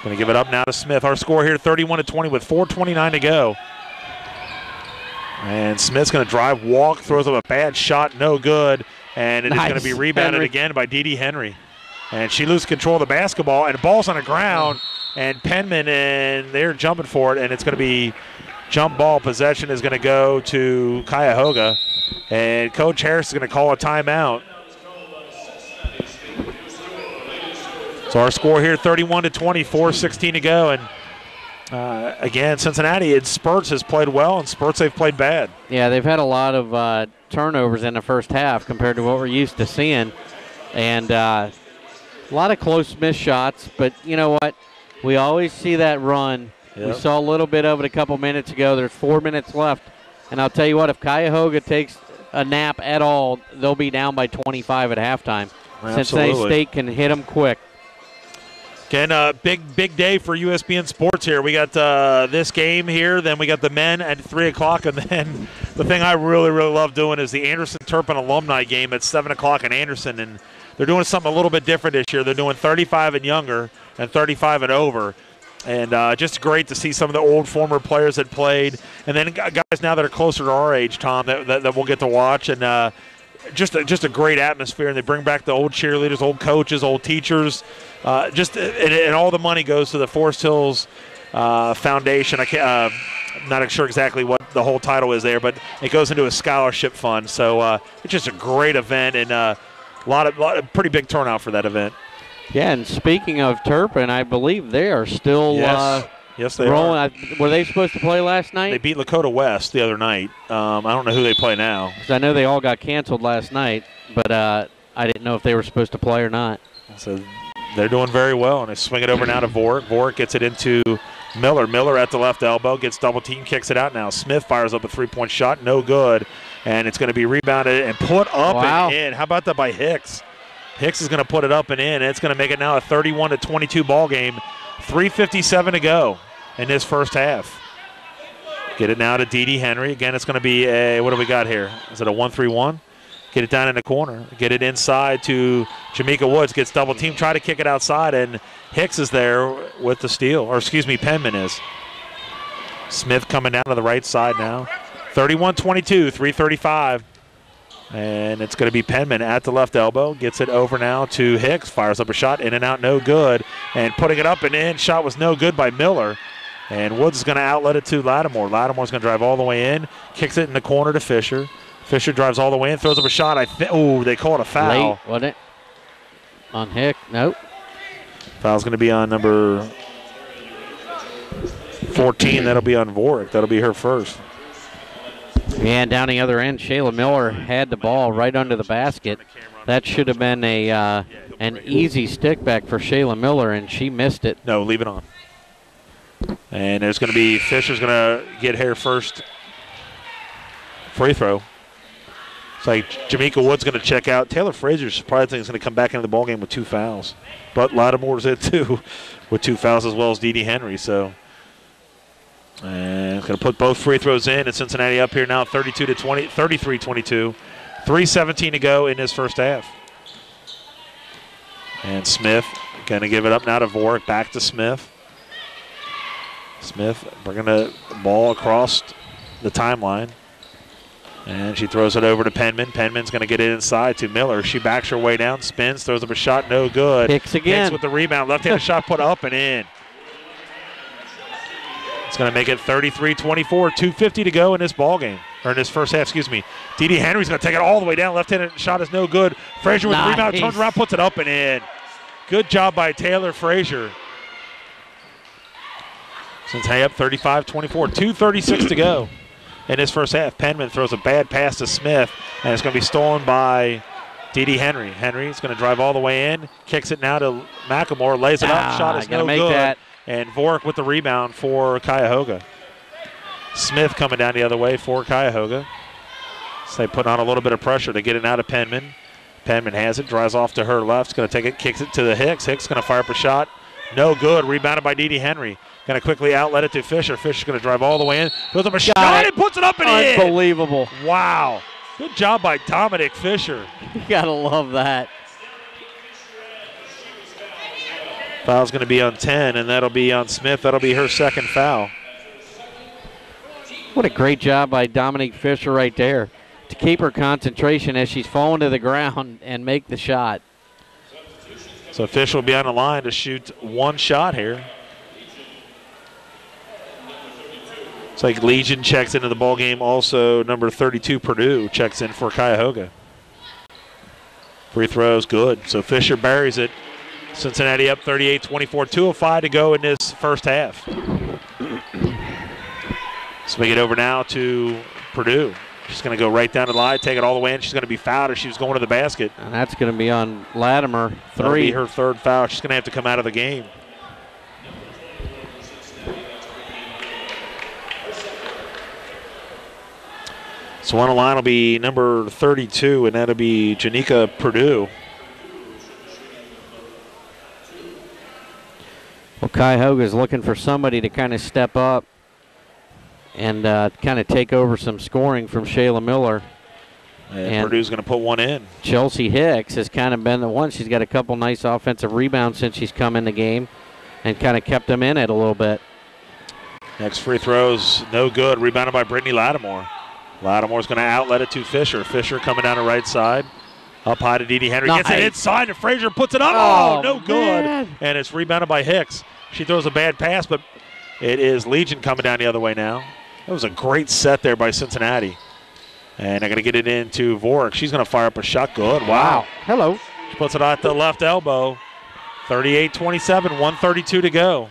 Going to give it up now to Smith. Our score here, 31-20 with 4:29 to go. And Smith's going to drive, walk, throws up a bad shot, no good. And it is going to be rebounded again by Dee Henry. And she loses control of the basketball, and the ball's on the ground. And Penman, and they're jumping for it, and it's going to be jump ball. Possession is going to go to Cuyahoga. And Coach Harris is going to call a timeout. So our score here, 31-20, 4:16 to go. And again, Cincinnati in spurts has played well, and spurts they've played bad. Yeah, they've had a lot of turnovers in the first half compared to what we're used to seeing. And a lot of close missed shots, but you know what? We always see that run. Yep. We saw a little bit of it a couple minutes ago. There's 4 minutes left. And I'll tell you what, if Cuyahoga takes a nap at all, they'll be down by 25 at halftime. Absolutely. Cincinnati State can hit them quick. Again, big day for USBN Sports here. We got this game here, then we got the men at 3 o'clock, and then the thing I really love doing is the Anderson-Turpin alumni game at 7 o'clock in Anderson, and they're doing something a little bit different this year. They're doing 35 and younger and 35 and over, and just great to see some of the old former players that played, and then guys now that are closer to our age, Tom, that we'll get to watch, and just a great atmosphere, and they bring back the old cheerleaders, old coaches, old teachers. And all the money goes to the Forest Hills Foundation. I'm not sure exactly what the whole title is there, but it goes into a scholarship fund. So it's just a great event, and a lot of pretty big turnout for that event. Yeah, and speaking of Turpin, I believe they are still yes, they rolling. are. Were they supposed to play last night? They beat Lakota West the other night. I don't know who they play now. 'Cause I know they all got canceled last night, but I didn't know if they were supposed to play or not. So they're doing very well, and they swing it over now to Vorik. Vorik gets it into Miller. Miller at the left elbow, gets double team, kicks it out now. Smith fires up a three-point shot, no good, and it's going to be rebounded and put up and in. How about that by Hicks? Hicks is going to put it up and in, and it's going to make it now a 31-22 ball game. 3:57 to go in this first half. Get it now to Dee Henry. Again, it's going to be a, what do we got here? Is it a 1-3-1? Get it down in the corner. Get it inside to Jamaica Woods. Gets double team. Try to kick it outside, and Hicks is there with the steal. Or excuse me, Penman is. Smith coming down to the right side now. 31-22, 3:35. And it's going to be Penman at the left elbow. Gets it over now to Hicks. Fires up a shot. In and out, no good. And putting it up and in. Shot was no good by Miller. And Woods is going to outlet it to Lattimore. Lattimore's going to drive all the way in. Kicks it in the corner to Fisher. Fisher drives all the way in. Throws up a shot. They call it a foul. Late, wasn't it? On Hick? Nope. Foul's going to be on number 14. That'll be on Vorik. That'll be her first. Yeah, and down the other end, Shayla Miller had the ball right under the basket. That should have been an easy stick back for Shayla Miller, and she missed it. No, leave it on. And there's going to be Fisher's going to get her first free throw. It's like Jamaica Wood's going to check out. Taylor Frazier surprisingly is going to come back into the ballgame with 2 fouls. But Lattimore's it too with 2 fouls as well as Dee Henry. So, and it's going to put both free throws in. And Cincinnati up here now 33-22. 3:17 to go in this first half. And Smith going to give it up now to Vorik. Back to Smith. Smith bringing the ball across the timeline. And she throws it over to Penman. Penman's going to get it inside to Miller. She backs her way down, spins, throws up a shot, no good. Hicks again. Hicks with the rebound. Left-handed shot put up and in. It's going to make it 33-24, 2:50 to go in this ball game. or in this first half, excuse me. Dee Henry's going to take it all the way down. Left-handed shot is no good. Frazier with the rebound, turns around, puts it up and in. Good job by Taylor Frazier. Cincinnati up 35-24, 2:36 to go in this first half. Penman throws a bad pass to Smith, and it's going to be stolen by Dee Henry. Henry's going to drive all the way in, kicks it now to McElmore, lays it up, shot is no good. That. And Vork with the rebound for Cuyahoga. Smith coming down the other way for Cuyahoga. So they put on a little bit of pressure to get it out of Penman. Penman has it, drives off to her left, going to take it, kicks it to the Hicks. Hicks going to fire up a shot. No good, rebounded by Dee Henry. Going to quickly outlet it to Fisher. Fisher's going to drive all the way in. Goes up a shot and puts it up and in. Unbelievable. Wow. Good job by Dominic Fisher. You got to love that. Foul's going to be on 10, and that'll be on Smith. That'll be her second foul. What a great job by Dominique Fisher right there to keep her concentration as she's falling to the ground and make the shot. So Fisher will be on the line to shoot one shot here. It's like Legion checks into the ball game. Also, number 32, Purdue, checks in for Cuyahoga. Free throws, good. So Fisher buries it. Cincinnati up 38-24, 2:05 to go in this first half. So we get over now to Purdue. She's going to go right down the line, take it all the way in. She's going to be fouled as she was going to the basket. And that's going to be on Latimer. That'll be her third foul. She's going to have to come out of the game. So on the line will be number 32, and that'll be Janika Purdue. Well, Cuyahoga is looking for somebody to kind of step up and kind of take over some scoring from Shayla Miller. And Purdue's going to put one in. Chelsea Hicks has kind of been the one. She's got a couple nice offensive rebounds since she's come in the game and kind of kept them in it a little bit. Next free throw's no good. Rebounded by Brittany Lattimore. Lattimore's going to outlet it to Fisher. Fisher coming down the right side. Up high to Dee Henry. Gets it inside, and Frazier puts it up. Oh, no good. And it's rebounded by Hicks. She throws a bad pass, but it is Legion coming down the other way now. That was a great set there by Cincinnati. And they're going to get it into Vork. She's going to fire up a shot. Good. Wow. Hello. She puts it at the left elbow. 38-27, 1:32 to go.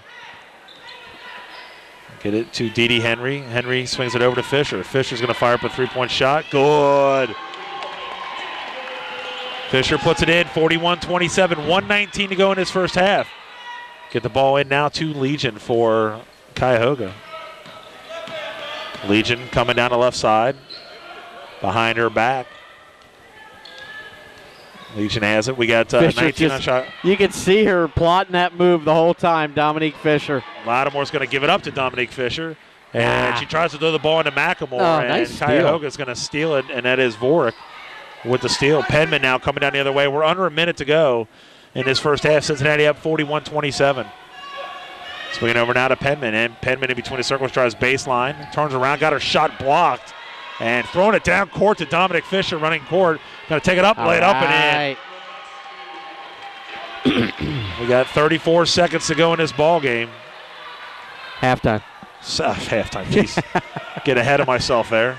Get it to Dee Henry. Henry swings it over to Fisher. Fisher's going to fire up a three-point shot. Good. Fisher puts it in, 41-27, 1:19 to go in his first half. Get the ball in now to Legion for Cuyahoga. Legion coming down the left side. Behind her back. Legion has it. We got 19 on shot. You can see her plotting that move the whole time, Dominique Fisher. Lattimore's going to give it up to Dominique Fisher. And she tries to throw the ball into McElmore. And nice Cuyahoga's going to steal it, and that is Vork with the steal. Penman now coming down the other way. We're under a minute to go in this first half. Cincinnati up 41-27. Swinging over now to Penman. And Penman in between the circles tries baseline. Turns around, got her shot blocked. And throwing it down court to Dominic Fisher running court. Going to take it up, lay it up and in. We got 34 seconds to go in this ball game. Halftime. Halftime, jeez. Get ahead of myself there.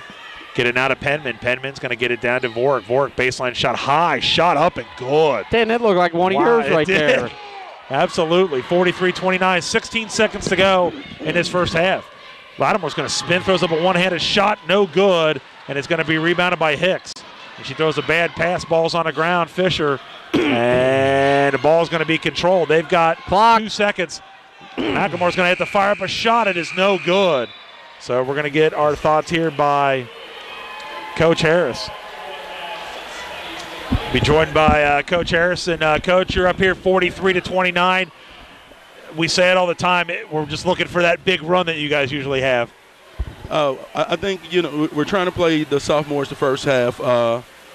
Get it now to Penman. Penman's going to get it down to Vork. Vork baseline shot high, shot up and good. Dang, that looked like one of yours right there. Absolutely. 43-29, 16 seconds to go in this first half. Lattimore's going to spin, throws up a one-handed shot, no good, and it's going to be rebounded by Hicks. And she throws a bad pass, ball's on the ground. Fisher, and the ball's going to be controlled. They've got 2 seconds. McElmore's going to have to fire up a shot. It is no good. So we're going to get our thoughts here by Coach Harris. Be joined by Coach Harris. And, Coach, you're up here 43-29. We say it all the time. We're just looking for that big run that you guys usually have. I think, we're trying to play the sophomores the first half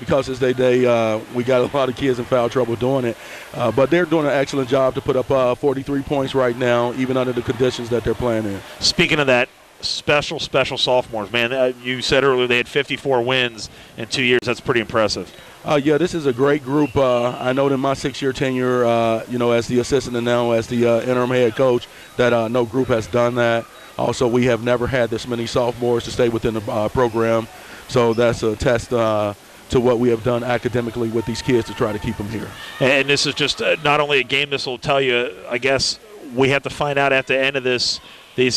because it's their day. We got a lot of kids in foul trouble doing it. But they're doing an excellent job to put up 43 points right now, even under the conditions that they're playing in. Speaking of that, special sophomores, man. You said earlier they had 54 wins in 2 years. That's pretty impressive. Yeah, this is a great group. I know in my 6-year tenure, as the assistant and now as the interim head coach, that no group has done that. Also, we have never had this many sophomores to stay within the program. So that's a test to what we have done academically with these kids to try to keep them here. And this is just not only a game. This will tell you, I guess, we have to find out at the end of these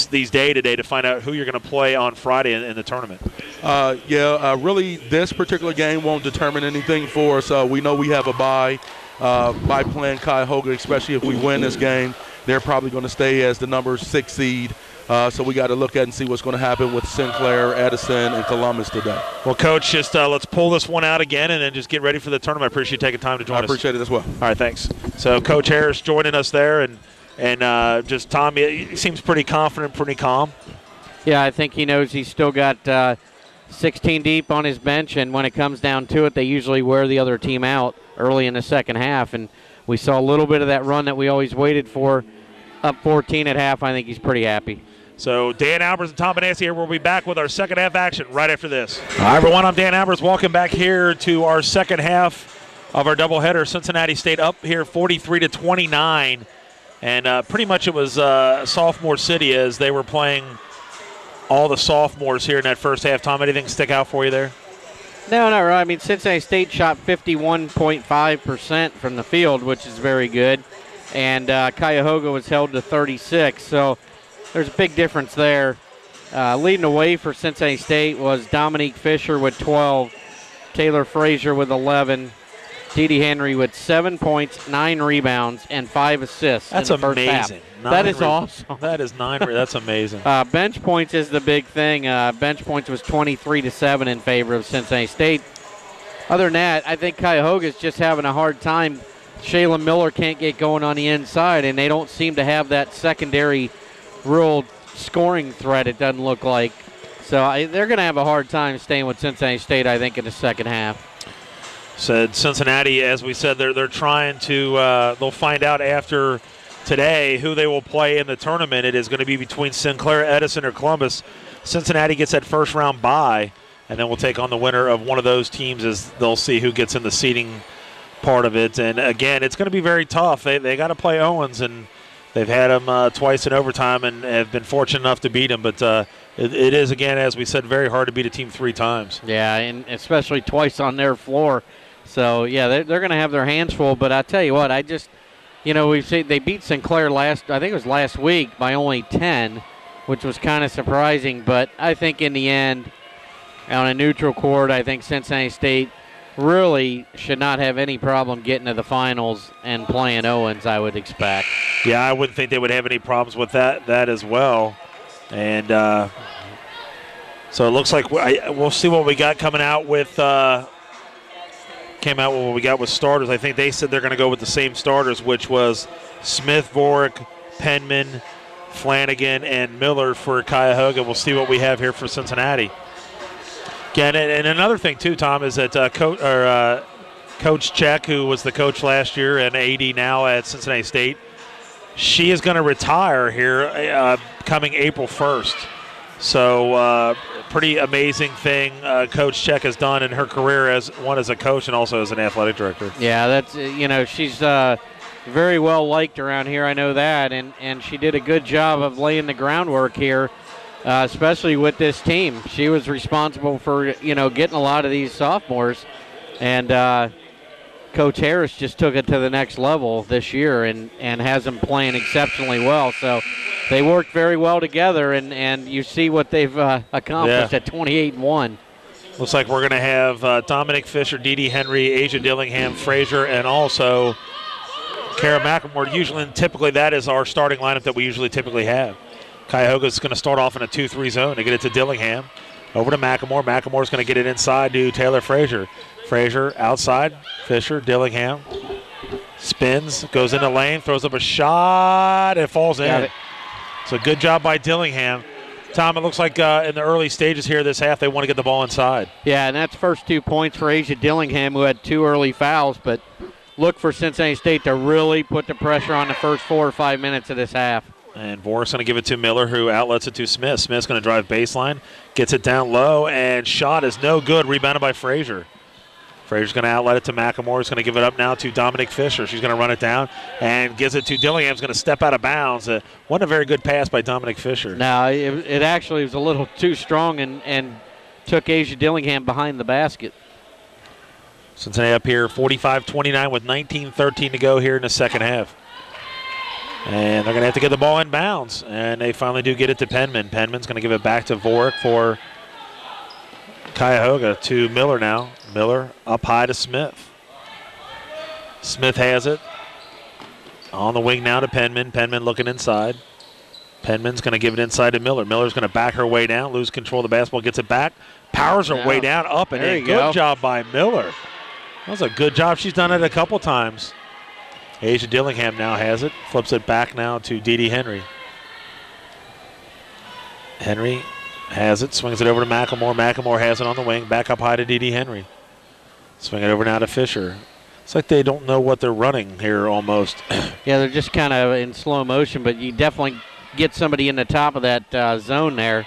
day-to-day to find out who you're going to play on Friday in the tournament. Really this particular game won't determine anything for us. We know we have a bye. By playing Cuyahoga, especially if we win this game, they're probably going to stay as the number 6 seed. So we got to look at and see what's going to happen with Sinclair, Edison, and Columbus today. Well, Coach, just let's pull this one out again and then just get ready for the tournament. I appreciate you taking time to join us. I appreciate it as well. All right, thanks. So Coach Harris joining us there, and just Tommy, he seems pretty confident, pretty calm. Yeah, I think he knows he's still got 16 deep on his bench, and when it comes down to it, they usually wear the other team out early in the second half, and we saw a little bit of that run that we always waited for. Up 14 at half, I think he's pretty happy. So Dan Albers and Tom Benassi here. We'll be back with our second half action right after this. Hi, everyone. I'm Dan Albers. Welcome back here to our second half of our doubleheader. Cincinnati State up here 43-29. And pretty much it was sophomore city as they were playing all the sophomores here in that first half. Tom, anything stick out for you there? No, not right. I mean, Cincinnati State shot 51.5% from the field, which is very good. And Cuyahoga was held to 36. So there's a big difference there. Leading the way for Cincinnati State was Dominique Fisher with 12, Taylor Frazier with 11, Dede Henry with 7 points, 9 rebounds, and 5 assists. That's in the first amazing. Half. That is awesome. That is 9. That's amazing. Bench points is the big thing. Bench points was 23-7 in favor of Cincinnati State. Other than that, I think Cuyahoga's just having a hard time. Shaylin Miller can't get going on the inside, and they don't seem to have that secondary real scoring threat, it doesn't look like. So they're going to have a hard time staying with Cincinnati State, I think, in the second half. Said Cincinnati, as we said, they're trying to they'll find out after today who they will play in the tournament. It is going to be between Sinclair, Edison, or Columbus. Cincinnati gets that first round bye, and then we'll take on the winner of one of those teams as they'll see who gets in the seeding part of it. And again, it's going to be very tough. They got to play Owens, and they've had them twice in overtime and have been fortunate enough to beat them. But it is, again, as we said, very hard to beat a team 3 times. Yeah, and especially twice on their floor. So, yeah, they're going to have their hands full. But I tell you what, we've seen they beat Sinclair I think it was last week, by only 10, which was kind of surprising. But I think in the end, on a neutral court, I think Cincinnati State really should not have any problem getting to the finals and playing Owens, I would expect. Yeah, I wouldn't think they would have any problems with that as well. And so it looks like we'll see what we got coming out with what we got with starters. I think they said they're going to go with the same starters, which was Smith, Vorick, Penman, Flanagan, and Miller for Cuyahoga. We'll see what we have here for Cincinnati. Again, and another thing, too, Tom, is that Coach Check, who was the coach last year and AD now at Cincinnati State, she is going to retire here coming April 1st. So pretty amazing thing Coach Check has done in her career as a coach and also as an athletic director. Yeah, that's she's very well liked around here. I know that, and she did a good job of laying the groundwork here. Especially with this team. She was responsible for, getting a lot of these sophomores. And Coach Harris just took it to the next level this year and has them playing exceptionally well. So they worked very well together, and you see what they've accomplished at 28-1. Looks like we're going to have Dominic Fisher, Dede Henry, Asia Dillingham, Frazier, and also Kara McElmore. Typically that is our starting lineup that we typically have. Cuyahoga is going to start off in a 2-3 zone to get it to Dillingham. Over to McElmore. McElmore's going to get it inside to Taylor Frazier. Frazier outside. Fisher, Dillingham. Spins, goes into lane, throws up a shot, and it falls in. So good job by Dillingham. Tom, it looks like in the early stages here this half, they want to get the ball inside. Yeah, and that's first 2 points for Asia Dillingham, who had 2 early fouls. But look for Cincinnati State to really put the pressure on the first 4 or 5 minutes of this half. And Vorick's going to give it to Miller, who outlets it to Smith. Smith's going to drive baseline, gets it down low, and shot is no good. Rebounded by Frazier. Frazier's going to outlet it to McElmore. He's going to give it up now to Dominic Fisher. She's going to run it down and gives it to Dillingham. He's going to step out of bounds. Wasn't a very good pass by Dominic Fisher. No, it actually was a little too strong, and took Asia Dillingham behind the basket. Cincinnati up here 45-29 with 19:13 to go here in the second half. And they're going to have to get the ball in bounds. And they finally do get it to Penman. Penman's going to give it back to Vorik for Cuyahoga to Miller now. Miller up high to Smith. Smith has it. On the wing now to Penman. Penman looking inside. Penman's going to give it inside to Miller. Miller's going to back her way down, lose control of the basketball, gets it back, powers her way down, up and in. Good job by Miller. That was a good job. She's done it a couple times. Asia Dillingham now has it. Flips it back now to Dee Henry. Henry has it. Swings it over to McLemore. McLemore has it on the wing. Back up high to Dee Henry. Swing it over now to Fisher. It's like they don't know what they're running here almost. Yeah, they're just kind of in slow motion, but you definitely get somebody in the top of that zone there.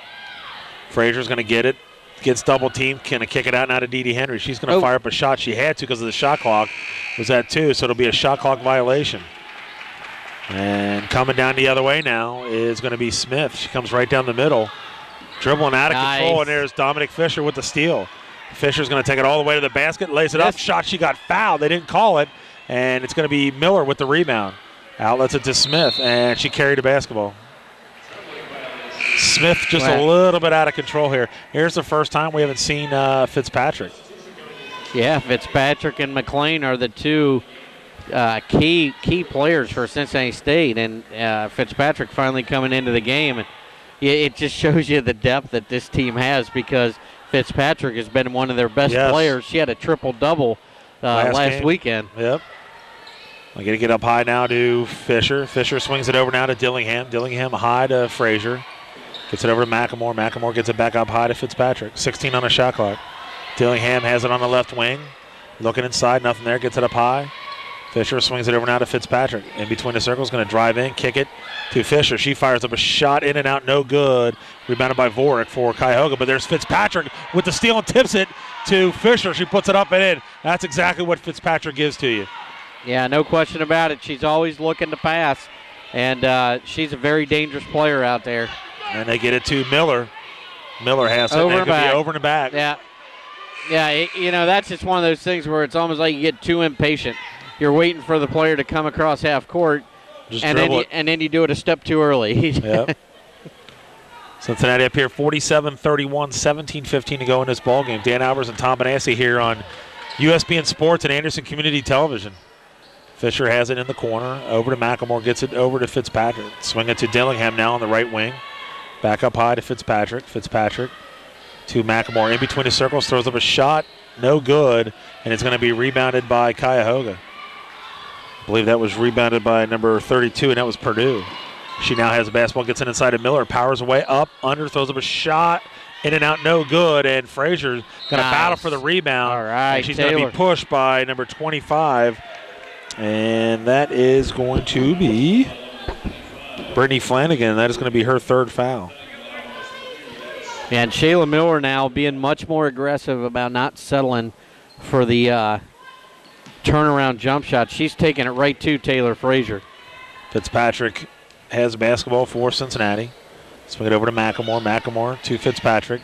Frazier's going to get it. Gets double teamed. Going to kick it out now to Dee Henry. She's going to fire up a shot. She had to because of the shot clock. Was at 2, so it'll be a shot clock violation. And coming down the other way now is going to be Smith. She comes right down the middle. Dribbling out of control, and there's Dominic Fisher with the steal. Fisher's going to take it all the way to the basket, lays it up. Shot, she got fouled. They didn't call it, and it's going to be Miller with the rebound. Outlets it to Smith, and she carried the basketball. Smith just a little bit out of control here. Here's the first time we haven't seen Fitzpatrick. Yeah, Fitzpatrick and McLean are the two key players for Cincinnati State, and Fitzpatrick finally coming into the game. And it just shows you the depth that this team has because Fitzpatrick has been one of their best players. She had a triple-double last weekend. Yep. I'm going to get up high now to Fisher. Fisher swings it over now to Dillingham. Dillingham high to Frazier. Gets it over to McLemore. McLemore gets it back up high to Fitzpatrick. 16 on the shot clock. Dillingham has it on the left wing. Looking inside, nothing there. Gets it up high. Fisher swings it over now to Fitzpatrick. In between the circles, going to drive in, kick it to Fisher. She fires up a shot in and out, no good. Rebounded by Vorik for Cuyahoga, but there's Fitzpatrick with the steal and tips it to Fisher. She puts it up and in. That's exactly what Fitzpatrick gives to you. Yeah, no question about it. She's always looking to pass, and she's a very dangerous player out there. And they get it to Miller. Miller has it. Over and back. Over and back. Yeah. Yeah, that's just one of those things where it's almost like you get too impatient. You're waiting for the player to come across half court, and then you do it a step too early. Yep. Cincinnati up here 47-31, 17-15 to go in this ballgame. Dan Albers and Tom Benassi here on USBN Sports and Anderson Community Television. Fisher has it in the corner. Over to McLemore. Gets it over to Fitzpatrick. Swing it to Dillingham now on the right wing. Back up high to Fitzpatrick. Fitzpatrick to McLemore. In between the circles. Throws up a shot. No good. And it's going to be rebounded by Cuyahoga. I believe that was rebounded by number 32, and that was Purdue. She now has the basketball. Gets it inside of Miller. Powers away. Up. Under. Throws up a shot. In and out. No good. And Frazier's going to battle for the rebound. All right, and she's going to be pushed by number 25. And that is going to be Brittany Flanagan. That is going to be her third foul. And Shayla Miller now being much more aggressive about not settling for the turnaround jump shot. She's taking it right to Taylor Frazier. Fitzpatrick has the basketball for Cincinnati. Swing it over to McLemore. McLemore to Fitzpatrick.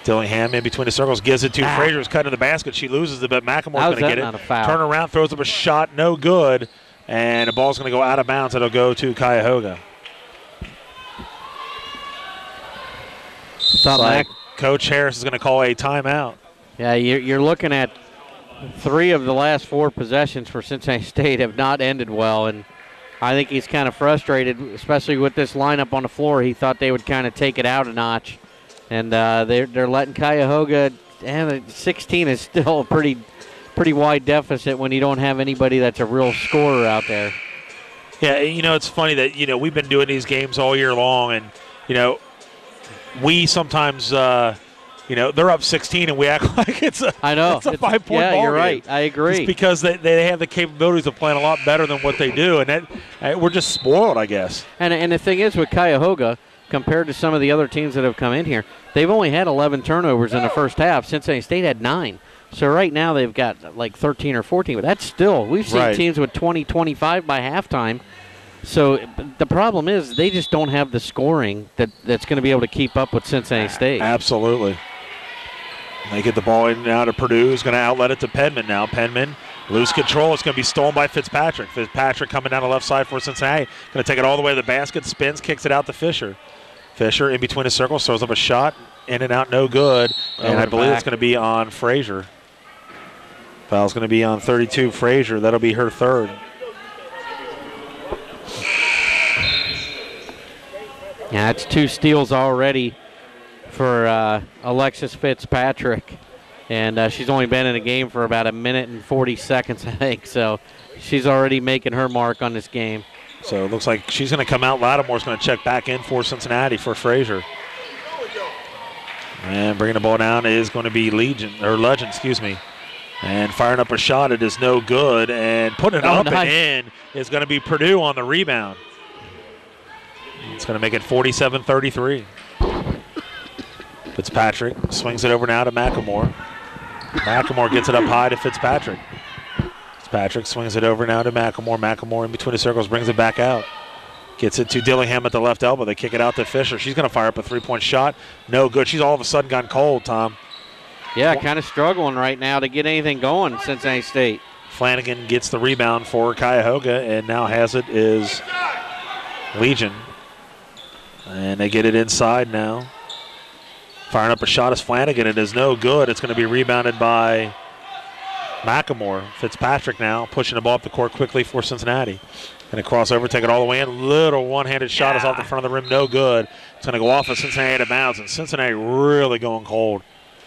Dillingham in between the circles gives it to Frazier's cut to the basket. She loses it, but McLemore's going to get it. Turn around, throws up a shot, no good. And the ball's going to go out of bounds. It'll go to Cuyahoga. Coach Harris is going to call a timeout. Yeah, you're looking at 3 of the last 4 possessions for Cincinnati State have not ended well, and I think he's kind of frustrated, especially with this lineup on the floor. He thought they would kind of take it out a notch. And they're letting Cuyahoga, and 16 is still a pretty wide deficit when you don't have anybody that's a real scorer out there. Yeah, it's funny that, we've been doing these games all year long, and, we sometimes, they're up 16 and we act like it's a 5-point ball Yeah, you're game. right. I agree. It's because they have the capabilities of playing a lot better than what they do, and we're just spoiled, I guess. And the thing is with Cuyahoga, compared to some of the other teams that have come in here, they've only had 11 turnovers in the first half. Cincinnati State had 9. So right now they've got like 13 or 14. But that's still, we've seen teams with 20, 25 by halftime. So the problem is they just don't have the scoring that's going to be able to keep up with Cincinnati State. Absolutely. They get the ball in now to Purdue, who's going to outlet it to Penman now. Penman, loose control. It's going to be stolen by Fitzpatrick. Fitzpatrick coming down the left side for Cincinnati. Going to take it all the way to the basket, spins, kicks it out to Fisher. Fisher in between his circles, throws up a shot, in and out, no good. And I believe it's going to be on Frazier. Foul's going to be on 32, Frazier. That'll be her third. Yeah, it's 2 steals already for Alexis Fitzpatrick. And she's only been in the game for about 1 minute and 40 seconds, I think. So she's already making her mark on this game. So it looks like she's going to come out. Lattimore's going to check back in for Cincinnati for Frazier. And bringing the ball down is going to be Legend. And firing up a shot, it is no good. And putting it up and in is going to be Purdue on the rebound. It's going to make it 47-33. Fitzpatrick swings it over now to McElmore. McElmore gets it up high to Fitzpatrick. Fitzpatrick swings it over now to McElmore. McElmore in between the circles brings it back out. Gets it to Dillingham at the left elbow. They kick it out to Fisher. She's going to fire up a three-point shot. No good. She's all of a sudden gone cold, Tom. Yeah, kind of struggling right now to get anything going, Cincinnati State. Flanagan gets the rebound for Cuyahoga, and now has it is Legion. And they get it inside now. Firing up a shot is Flanagan. It is no good. It's going to be rebounded by McElmore. Fitzpatrick now pushing the ball up the court quickly for Cincinnati. Going to cross over, take it all the way in. Little one-handed shot is off the front of the rim. No good. It's going to go off of Cincinnati out of bounds, and Cincinnati really going cold.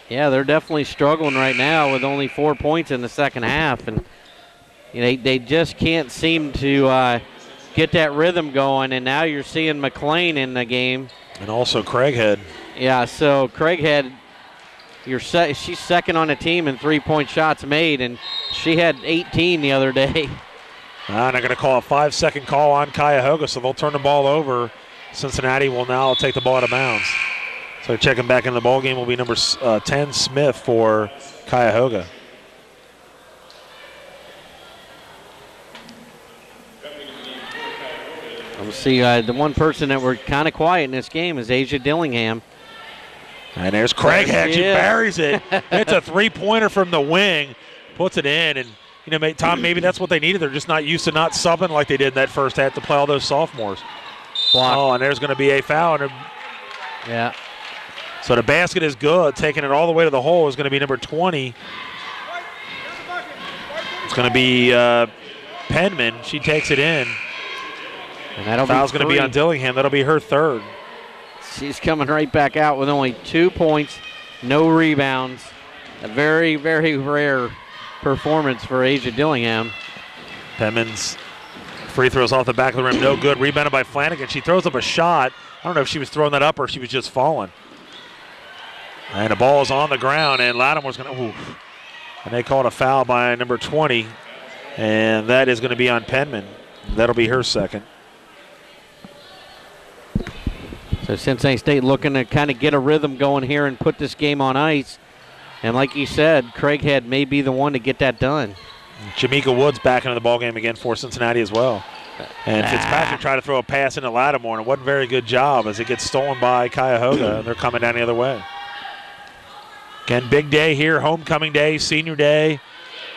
Yeah, they're definitely struggling right now with only 4 points in the second half. And they just can't seem to get that rhythm going. And now you're seeing McLean in the game. And also Craighead. Yeah, so Craighead, she's second on the team in three-point shots made, and she had 18 the other day. And they're going to call a 5-second call on Cuyahoga, so they'll turn the ball over. Cincinnati will now take the ball out of bounds. So checking back in the ball game will be number 10, Smith, for Cuyahoga. We'll see, the one person that we're kind of quiet in this game is Asia Dillingham. And there's Craighead. She buries it. It's a three-pointer from the wing. Puts it in. And, Tom, maybe that's what they needed. They're just not used to not subbing like they did in that first half to play all those sophomores. Block. Oh, and there's going to be a foul. Yeah. So the basket is good. Taking it all the way to the hole is going to be number 20. It's going to be Penman. She takes it in. And foul's going to be on Dillingham. That'll be her third. She's coming right back out with only 2 points, no rebounds. A very, very rare performance for Asia Dillingham. Penman's free throws off the back of the rim, no good. Rebounded by Flanagan. She throws up a shot. I don't know if she was throwing that up or if she was just falling. And the ball is on the ground, and Lattimore's going to, and they called a foul by number 20, and that is going to be on Penman. That'll be her second. So Cincinnati State looking to kind of get a rhythm going here and put this game on ice. And like you said, Craighead may be the one to get that done. Jamaica Woods back into the ballgame again for Cincinnati as well. And Fitzpatrick tried to throw a pass into Lattimore, and it wasn't a very good job as it gets stolen by Cuyahoga, and they're coming down the other way. Again, big day here, homecoming day, senior day.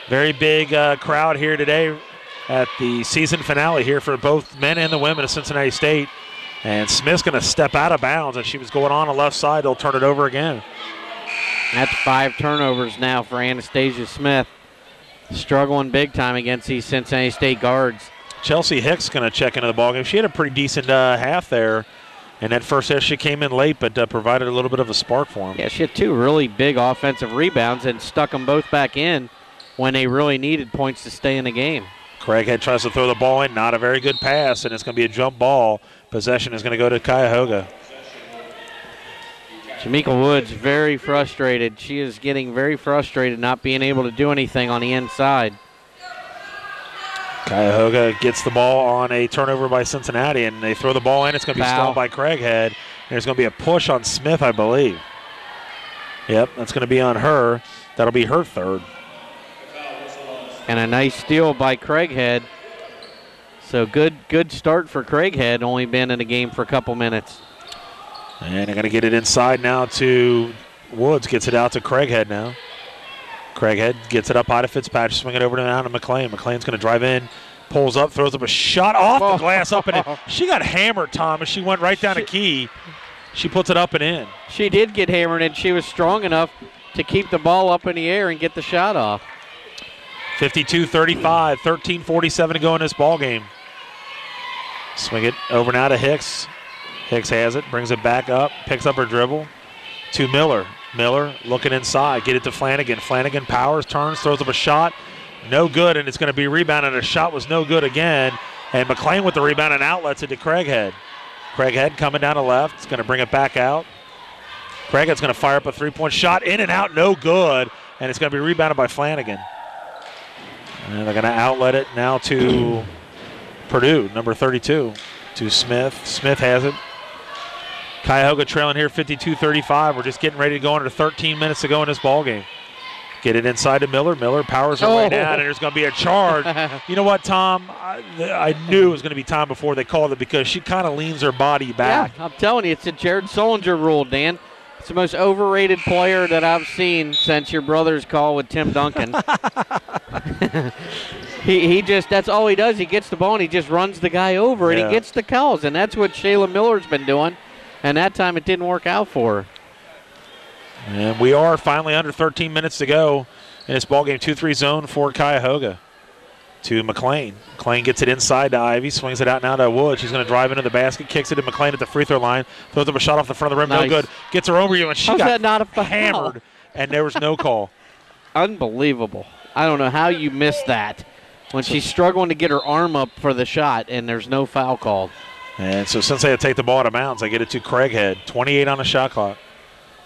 Very big crowd here today at the season finale here for both men and the women of Cincinnati State. And Smith's going to step out of bounds, and she was going on the left side. They'll turn it over again. That's 5 turnovers now for Anastasia Smith. Struggling big time against these Cincinnati State guards. Chelsea Hicks going to check into the ballgame. She had a pretty decent half there. And that first half, she came in late, but provided a little bit of a spark for them. Yeah, she had 2 really big offensive rebounds and stuck them both back in when they really needed points to stay in the game. Craighead tries to throw the ball in. Not a very good pass, and it's going to be a jump ball. Possession is going to go to Cuyahoga. Jamaica Woods very frustrated. She is getting very frustrated not being able to do anything on the inside. Cuyahoga gets the ball on a turnover by Cincinnati, and they throw the ball in. It's going to be stolen by Craighead. There's going to be a push on Smith, I believe. Yep, that's going to be on her. That'll be her third. And a nice steal by Craighead. So good start for Craighead, only been in the game for a couple minutes. And they're going to get it inside now to Woods gets it out to Craighead now. Craighead gets it up high to Fitzpatrick, swing it over to McLean. McLean's going to drive in, pulls up, throws up a shot off the glass up and in. She got hammered, Tom, as she went right down the key. She puts it up and in. She did get hammered, and she was strong enough to keep the ball up in the air and get the shot off. 52-35, 13:47 to go in this ball game. Swing it over now to Hicks. Hicks has it, brings it back up, picks up her dribble to Miller. Miller looking inside, get it to Flanagan. Flanagan powers, turns, throws up a shot. No good, and it's going to be rebounded. A shot was no good again. And McLean with the rebound and outlets it to Craighead. Craighead coming down the left. It's going to bring it back out. Craighead's going to fire up a three-point shot. In and out, no good. And it's going to be rebounded by Flanagan. And they're going to outlet it now to Purdue, number 32, to Smith. Smith has it. Cuyahoga trailing here 52-35. We're just getting ready to go under 13 minutes to go in this ball game. Get it inside to Miller. Miller powers her way down, and there's going to be a charge. You know what, Tom? I knew it was going to be time before they called it because she kind of leans her body back. Yeah, I'm telling you, it's a Jared Solinger rule, Dan. It's the most overrated player that I've seen since your brother's call with Tim Duncan. he just, that's all he does. He gets the ball, and he just runs the guy over, and he gets the calls, and that's what Shayla Miller's been doing. And that time it didn't work out for her. And we are finally under 13 minutes to go in this ballgame. 2-3 zone for Cuyahoga. To McLean. McLean gets it inside to Ivy. Swings it out now to Wood. She's going to drive into the basket. Kicks it to McLean at the free throw line. Throws up a shot off the front of the rim. Nice. No good. Gets her over you, and she got not a hammered. And there was no call. Unbelievable. I don't know how you missed that when she's struggling to get her arm up for the shot, and there's no foul called. And so since they take the ball out of bounds, I get it to Craighead. 28 on the shot clock.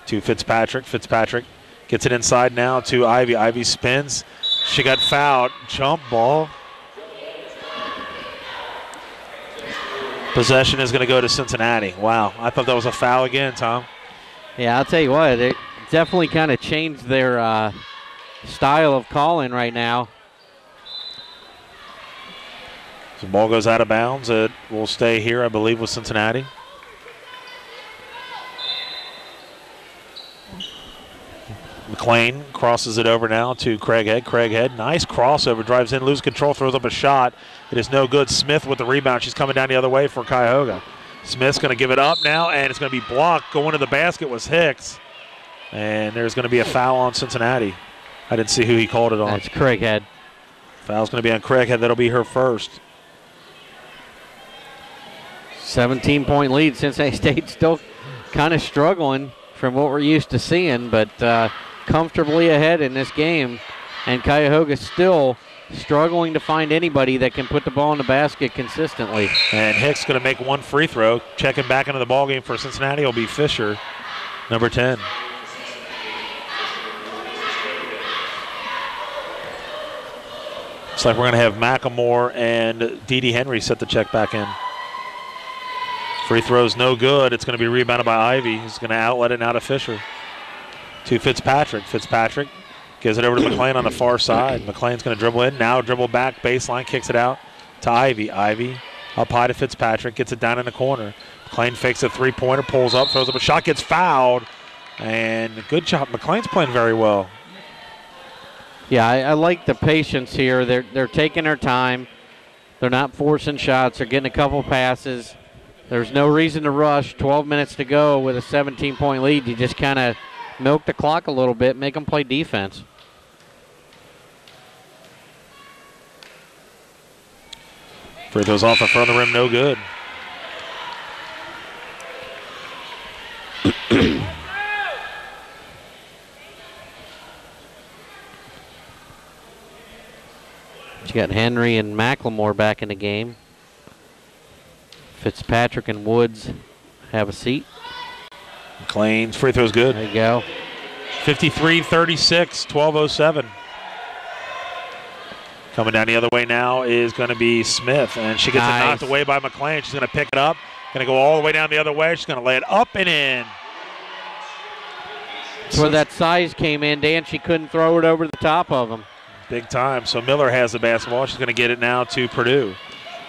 To Fitzpatrick. Fitzpatrick gets it inside now to Ivy. Ivy spins. She got fouled. Jump ball. Possession is going to go to Cincinnati. Wow. I thought that was a foul again, Tom. Yeah, I'll tell you what. They definitely kind of changed their style of calling right now. The ball goes out of bounds. It will stay here, I believe, with Cincinnati. McLean crosses it over now to Craighead. Craighead, nice crossover, drives in, loses control, throws up a shot. It is no good. Smith with the rebound. She's coming down the other way for Cuyahoga. Smith's going to give it up now, and it's going to be blocked. Going to the basket was Hicks. And there's going to be a foul on Cincinnati. I didn't see who he called it on. That's Craighead. Foul's going to be on Craighead. That'll be her first. 17-point lead. Cincinnati State still kind of struggling from what we're used to seeing, but comfortably ahead in this game. And Cuyahoga still struggling to find anybody that can put the ball in the basket consistently. And Hicks going to make one free throw. Checking back into the ballgame for Cincinnati will be Fisher, number 10. Looks like we're going to have McElmore and Dee Dee Henry set the check back in. Free throw's no good. It's going to be rebounded by Ivy. He's going to outlet it now to Fisher. To Fitzpatrick. Fitzpatrick gives it over to McLean on the far side. McLean's going to dribble in. Now dribble back, baseline, kicks it out to Ivy. Ivy up high to Fitzpatrick. Gets it down in the corner. McLean fakes a three-pointer, pulls up, throws up a shot, gets fouled. And good job. McLean's playing very well. Yeah, I like the patience here. They're taking their time. They're not forcing shots. They're getting a couple passes. There's no reason to rush. 12 minutes to go with a 17-point lead. You just kind of milk the clock a little bit, make them play defense. Free throws off the front of the rim, no good. You got Henry and McLemore back in the game. Fitzpatrick and Woods have a seat. McLean's free throw's good. There you go. 53-36, 12:07. Coming down the other way now is going to be Smith, and she gets it knocked away by McLean. She's going to pick it up, going to go all the way down the other way. She's going to lay it up and in. That's where that size came in, Dan. She couldn't throw it over the top of him. Big time. So Miller has the basketball. She's going to get it now to Purdue.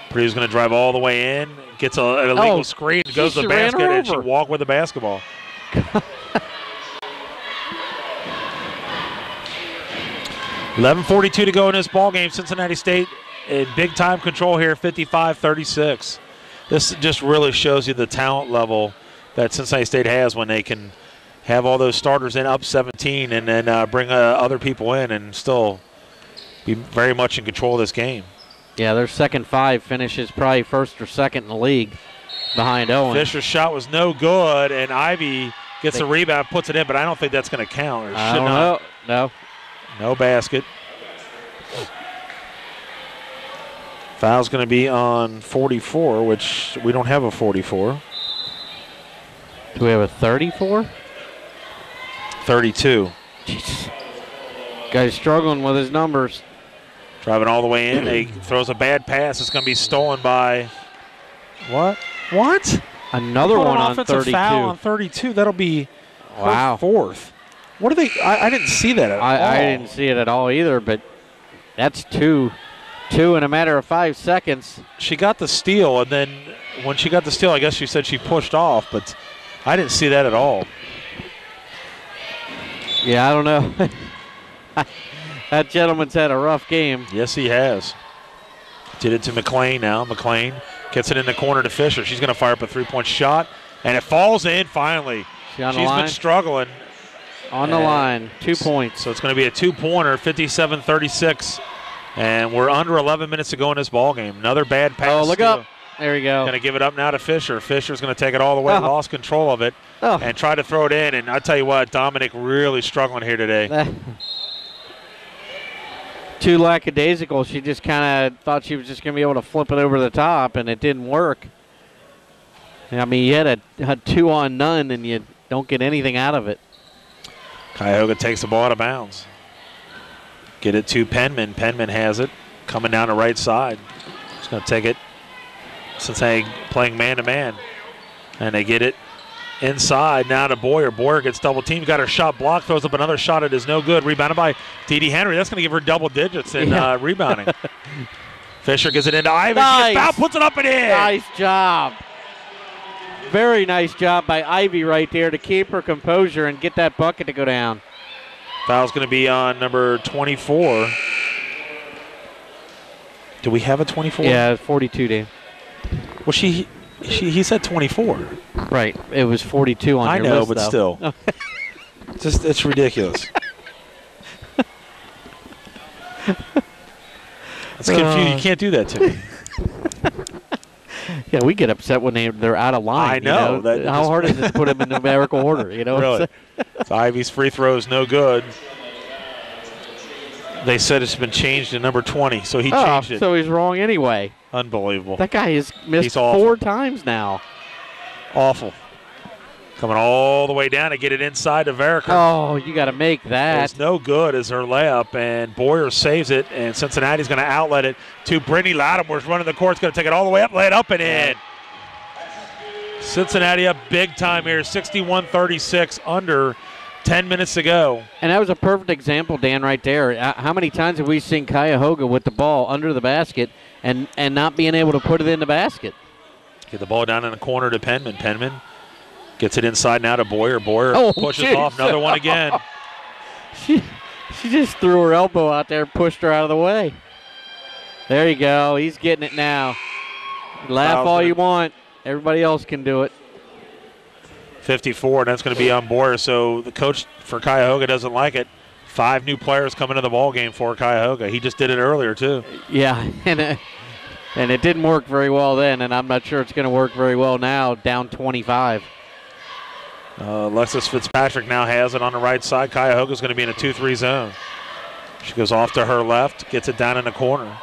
Purdue's going to drive all the way in, gets an illegal screen, goes to the basket, and she walked with the basketball. 11:42 to go in this ball game. Cincinnati State in big time control here, 55-36. This just really shows you the talent level that Cincinnati State has when they can have all those starters in up 17 and then bring other people in and still be very much in control of this game. Yeah, their second five finishes probably first or second in the league behind Owen. Fisher's shot was no good, and Ivy gets a rebound, puts it in, but I don't think that's going to count. Or I should don't not. know. No. No basket. Foul's going to be on 44, which we don't have a 44. Do we have a 34? 32. Jesus. Guy's struggling with his numbers. Driving all the way in. He throws a bad pass. It's going to be stolen by what? What? Another one on offensive 32. Foul on 32. That'll be wow. her fourth. What are they? I didn't see that at all. I didn't see it at all either, but that's two in a matter of 5 seconds. She got the steal, and then when she got the steal, I guess she said she pushed off, but I didn't see that at all. Yeah, I don't know. That gentleman's had a rough game. Yes, he has. Did it to McLean now. McLean gets it in the corner to Fisher. She's going to fire up a three-point shot, and it falls in finally. She's been struggling. On the line, 2 points. So it's going to be a two-pointer, 57-36, and we're under 11 minutes to go in this ball game. Another bad pass. Oh, look up. There you go. Going to give it up now to Fisher. Fisher's going to take it all the way, lost control of it, and try to throw it in. And I tell you what, Dominic really struggling here today. Too lackadaisical. She just kind of thought she was just going to be able to flip it over the top, and it didn't work. I mean, you had a 2-on-none, and you don't get anything out of it. Cuyahoga takes the ball out of bounds. Get it to Penman. Penman has it. Coming down the right side. He's going to take it. Cincinnati playing man-to-man. And they get it inside now to Boyer. Boyer gets double teamed. Got her shot blocked. Throws up another shot. It is no good. Rebounded by Dee Henry. That's going to give her double digits in rebounding. Fisher gets it into Ivy. Nice. She gets fouled, puts it up and in. Nice job. Very nice job by Ivy right there to keep her composure and get that bucket to go down. Foul's going to be on number 24. Do we have a 24? Yeah, 42, Dan. Well, he said 24. Right. It was 42 on your list, but though. still. It's ridiculous. It's confusing. You can't do that to me. Yeah, we get upset when they're out of line. I know. How hard is it to put them in numerical order? You know. Really. So Ivy's free throw is no good. They said it's been changed to number 20, so he changed it. So he's wrong anyway. Unbelievable. That guy has missed 4 times now. Awful. Coming all the way down to get it inside to Veriker. Oh, you got to make that. It's no good as her layup, and Boyer saves it, and Cincinnati's going to outlet it to Brittany Lattimore's running the court. It's going to take it all the way up, lay it up and in. Cincinnati up big time here, 61-36, under 10 minutes to go. And that was a perfect example, Dan, right there. How many times have we seen Cuyahoga with the ball under the basket and not being able to put it in the basket? Get the ball down in the corner to Penman. Penman gets it inside now to Boyer. Boyer pushes off. Another one again. She just threw her elbow out there, pushed her out of the way. There you go. He's getting it now. Laugh all you want. Everybody else can do it. 54, and that's going to be on Boyer. So the coach for Cuyahoga doesn't like it. 5 new players coming to the ball game for Cuyahoga. He just did it earlier, too. Yeah, and it didn't work very well then, and I'm not sure it's going to work very well now, down 25. Alexis Fitzpatrick now has it on the right side. Cuyahoga's going to be in a 2-3 zone. She goes off to her left, gets it down in the corner.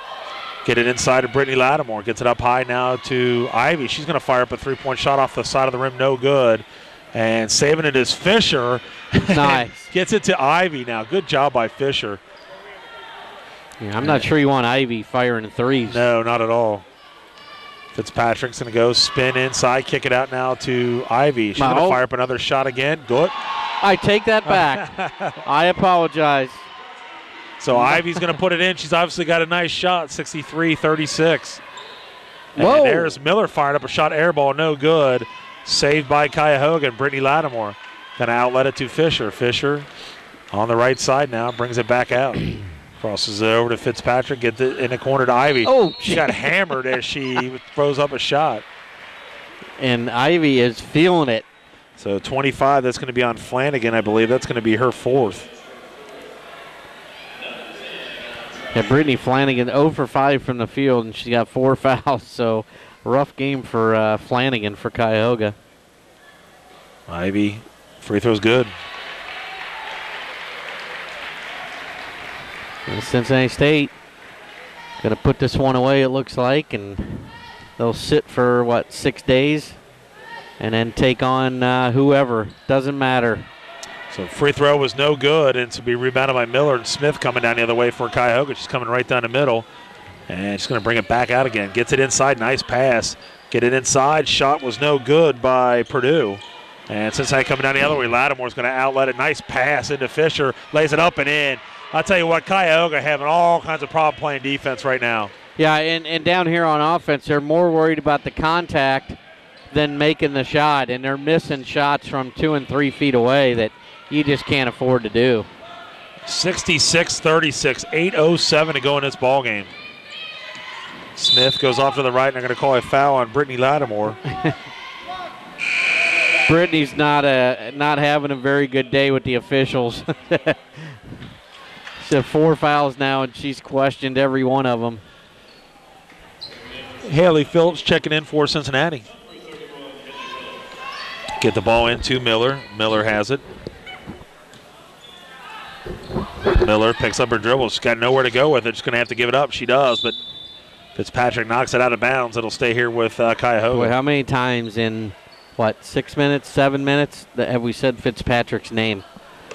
Get it inside to Brittany Lattimore. Gets it up high now to Ivy. She's going to fire up a three-point shot off the side of the rim. No good. And saving it is Fisher. Nice. Gets it to Ivy now. Good job by Fisher. Yeah, I'm not sure you want Ivy firing threes. No, not at all. Fitzpatrick's going to go spin inside, kick it out now to Ivy. She's going to fire up another shot again. Good. I take that back. I apologize. So Ivy's going to put it in. She's obviously got a nice shot, 63-36. And Whoa. there's Miller firing up a shot, air ball, no good. Saved by Cuyahoga and Brittany Lattimore. Going to outlet it to Fisher. Fisher on the right side now, brings it back out. Crosses it over to Fitzpatrick, gets it in the corner to Ivy. Oh, she got hammered as she throws up a shot. And Ivy is feeling it. So 25, that's going to be on Flanagan, I believe. That's going to be her 4th. Yeah, Brittany Flanagan 0 for 5 from the field, and she got 4 fouls. So rough game for Flanagan for Cuyahoga. Ivy, free throw's good. And Cincinnati State going to put this one away, it looks like, and they'll sit for, 6 days, and then take on whoever. Doesn't matter. So free throw was no good, and it's to be rebounded by Miller, and Smith coming down the other way for Cuyahoga. She's coming right down the middle, and she's going to bring it back out again. Gets it inside, nice pass. Get it inside, shot was no good by Purdue. And Cincinnati coming down the other way, Lattimore's going to outlet it. Nice pass into Fisher, lays it up and in. I'll tell you what, Cuyahoga having all kinds of problem playing defense right now. Yeah, and down here on offense, they're more worried about the contact than making the shot, and they're missing shots from 2 and 3 feet away that you just can't afford to do. 66-36, 8:07 to go in this ball game. Smith goes off to the right, and they're going to call a foul on Brittany Lattimore. Brittany's not having a very good day with the officials. She's 4 fouls now, and she's questioned every one of them. Haley Phillips checking in for Cincinnati. Get the ball into Miller. Miller has it. Miller picks up her dribble. She's got nowhere to go with it. She's going to have to give it up. She does, but Fitzpatrick knocks it out of bounds. It'll stay here with Cuyahoga. Boy, how many times in, 6 minutes, 7 minutes, have we said Fitzpatrick's name?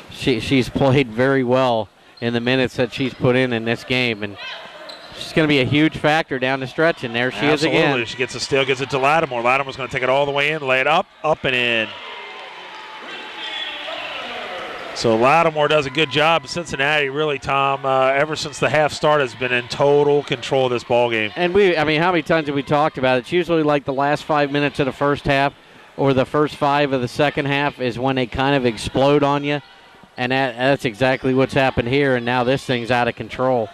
She's played very well in the minutes that she's put in this game, and she's going to be a huge factor down the stretch, and there she is again. She gets a steal, gets it to Lattimore. Lattimore's going to take it all the way in, lay it up and in. So Lattimore does a good job. Cincinnati really, Tom, ever since the half start, has been in total control of this ball game. And how many times have we talked about it? It's usually like the last 5 minutes of the first half or the first 5 of the second half is when they kind of explode on you. And that's exactly what's happened here, and now this thing's out of control.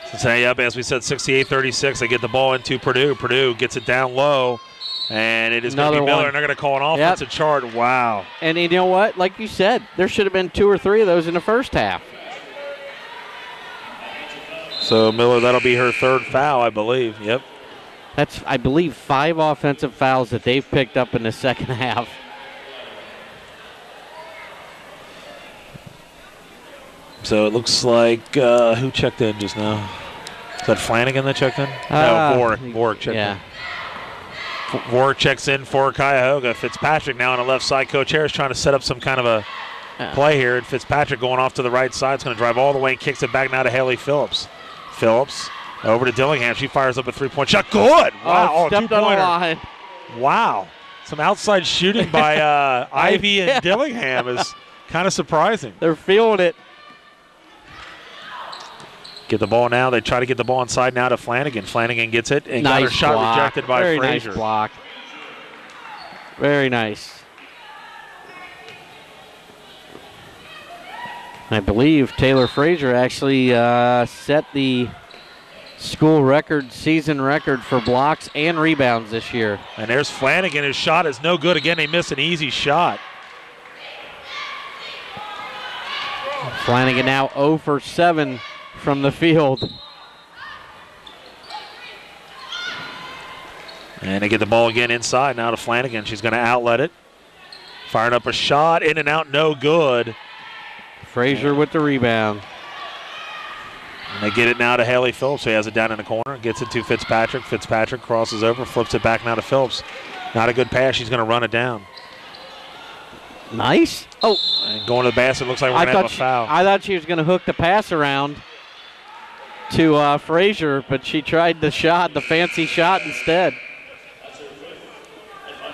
Cincinnati up, as we said, 68-36. They get the ball into Purdue. Purdue gets it down low, and it is going to be Miller, and they're going to call an offensive charge. Wow. And you know what? Like you said, there should have been 2 or 3 of those in the first half. So Miller, that'll be her 3rd foul, I believe. Yep. That's, I believe, 5 offensive fouls that they've picked up in the second half. So it looks like who checked in just now? Is that Flanagan that checked in? No, Vorik checked in. Vorik checks in for Cuyahoga. Fitzpatrick now on the left side. Coach Harris trying to set up some kind of a play here. And Fitzpatrick going off to the right side. It's going to drive all the way and kicks it back now to Haley Phillips. Phillips over to Dillingham. She fires up a 3-point shot. Good. Wow. Stepped on the line. Wow. Some outside shooting by Ivy and Dillingham is kind of surprising. They're feeling it. Get the ball now. They try to get the ball inside now to Flanagan. Flanagan gets it and got her shot rejected by Very Frazier. Nice block. Very nice. I believe Taylor Frazier actually set the school record, season record for blocks and rebounds this year. And there's Flanagan. His shot is no good. Again, they miss an easy shot. Flanagan now 0 for 7 from the field. And they get the ball again inside now to Flanagan. She's going to outlet it. Firing up a shot, in and out, no good. Frazier with the rebound. And they get it now to Haley Phillips, who has it down in the corner. Gets it to Fitzpatrick. Fitzpatrick crosses over, flips it back now to Phillips. Not a good pass. She's going to run it down. Nice. Oh. And going to the basket, looks like we're going to have a foul. I thought she was going to hook the pass around to Frazier, but she tried the fancy shot instead.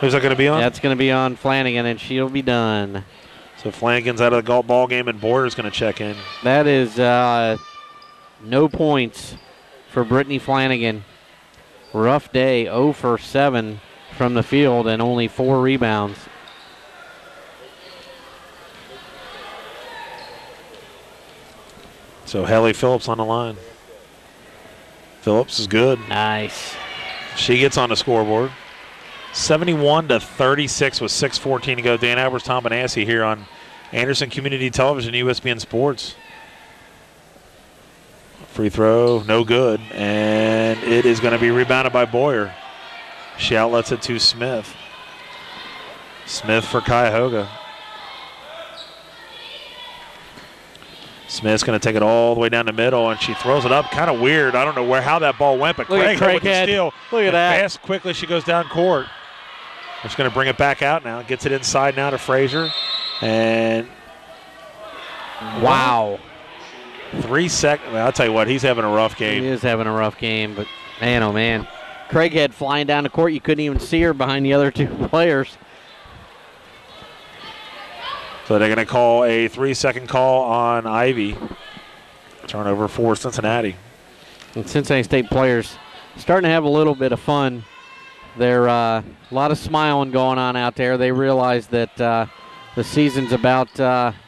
Who's that going to be on? That's going to be on Flanagan, and she'll be done. So Flanagan's out of the ball game, and Boyer's going to check in. That is no points for Brittany Flanagan. Rough day, 0 for 7 from the field, and only 4 rebounds. So Haley Phillips on the line. Phillips is good. Nice. She gets on the scoreboard. 71-36 with 6:14 to go. Dan Albers, Tom Benassi here on Anderson Community Television, USBN Sports. Free throw, no good. And it is going to be rebounded by Boyer. She outlets it to Smith. Smith for Cuyahoga. Smith's going to take it all the way down the middle, and she throws it up. Kind of weird. I don't know how that ball went, but Craighead with the steal. Look at that. Fast, quickly, she goes down court. She's going to bring it back out now. Gets it inside now to Frazier. And wow. 3 seconds. Well, I'll tell you what, he's having a rough game. He is having a rough game, but man, oh man. Craighead flying down the court. You couldn't even see her behind the other two players. So they're going to call a 3-second call on Ivy. Turnover for Cincinnati. And Cincinnati State players starting to have a little bit of fun. They're a lot of smiling going on out there. They realize that the season's about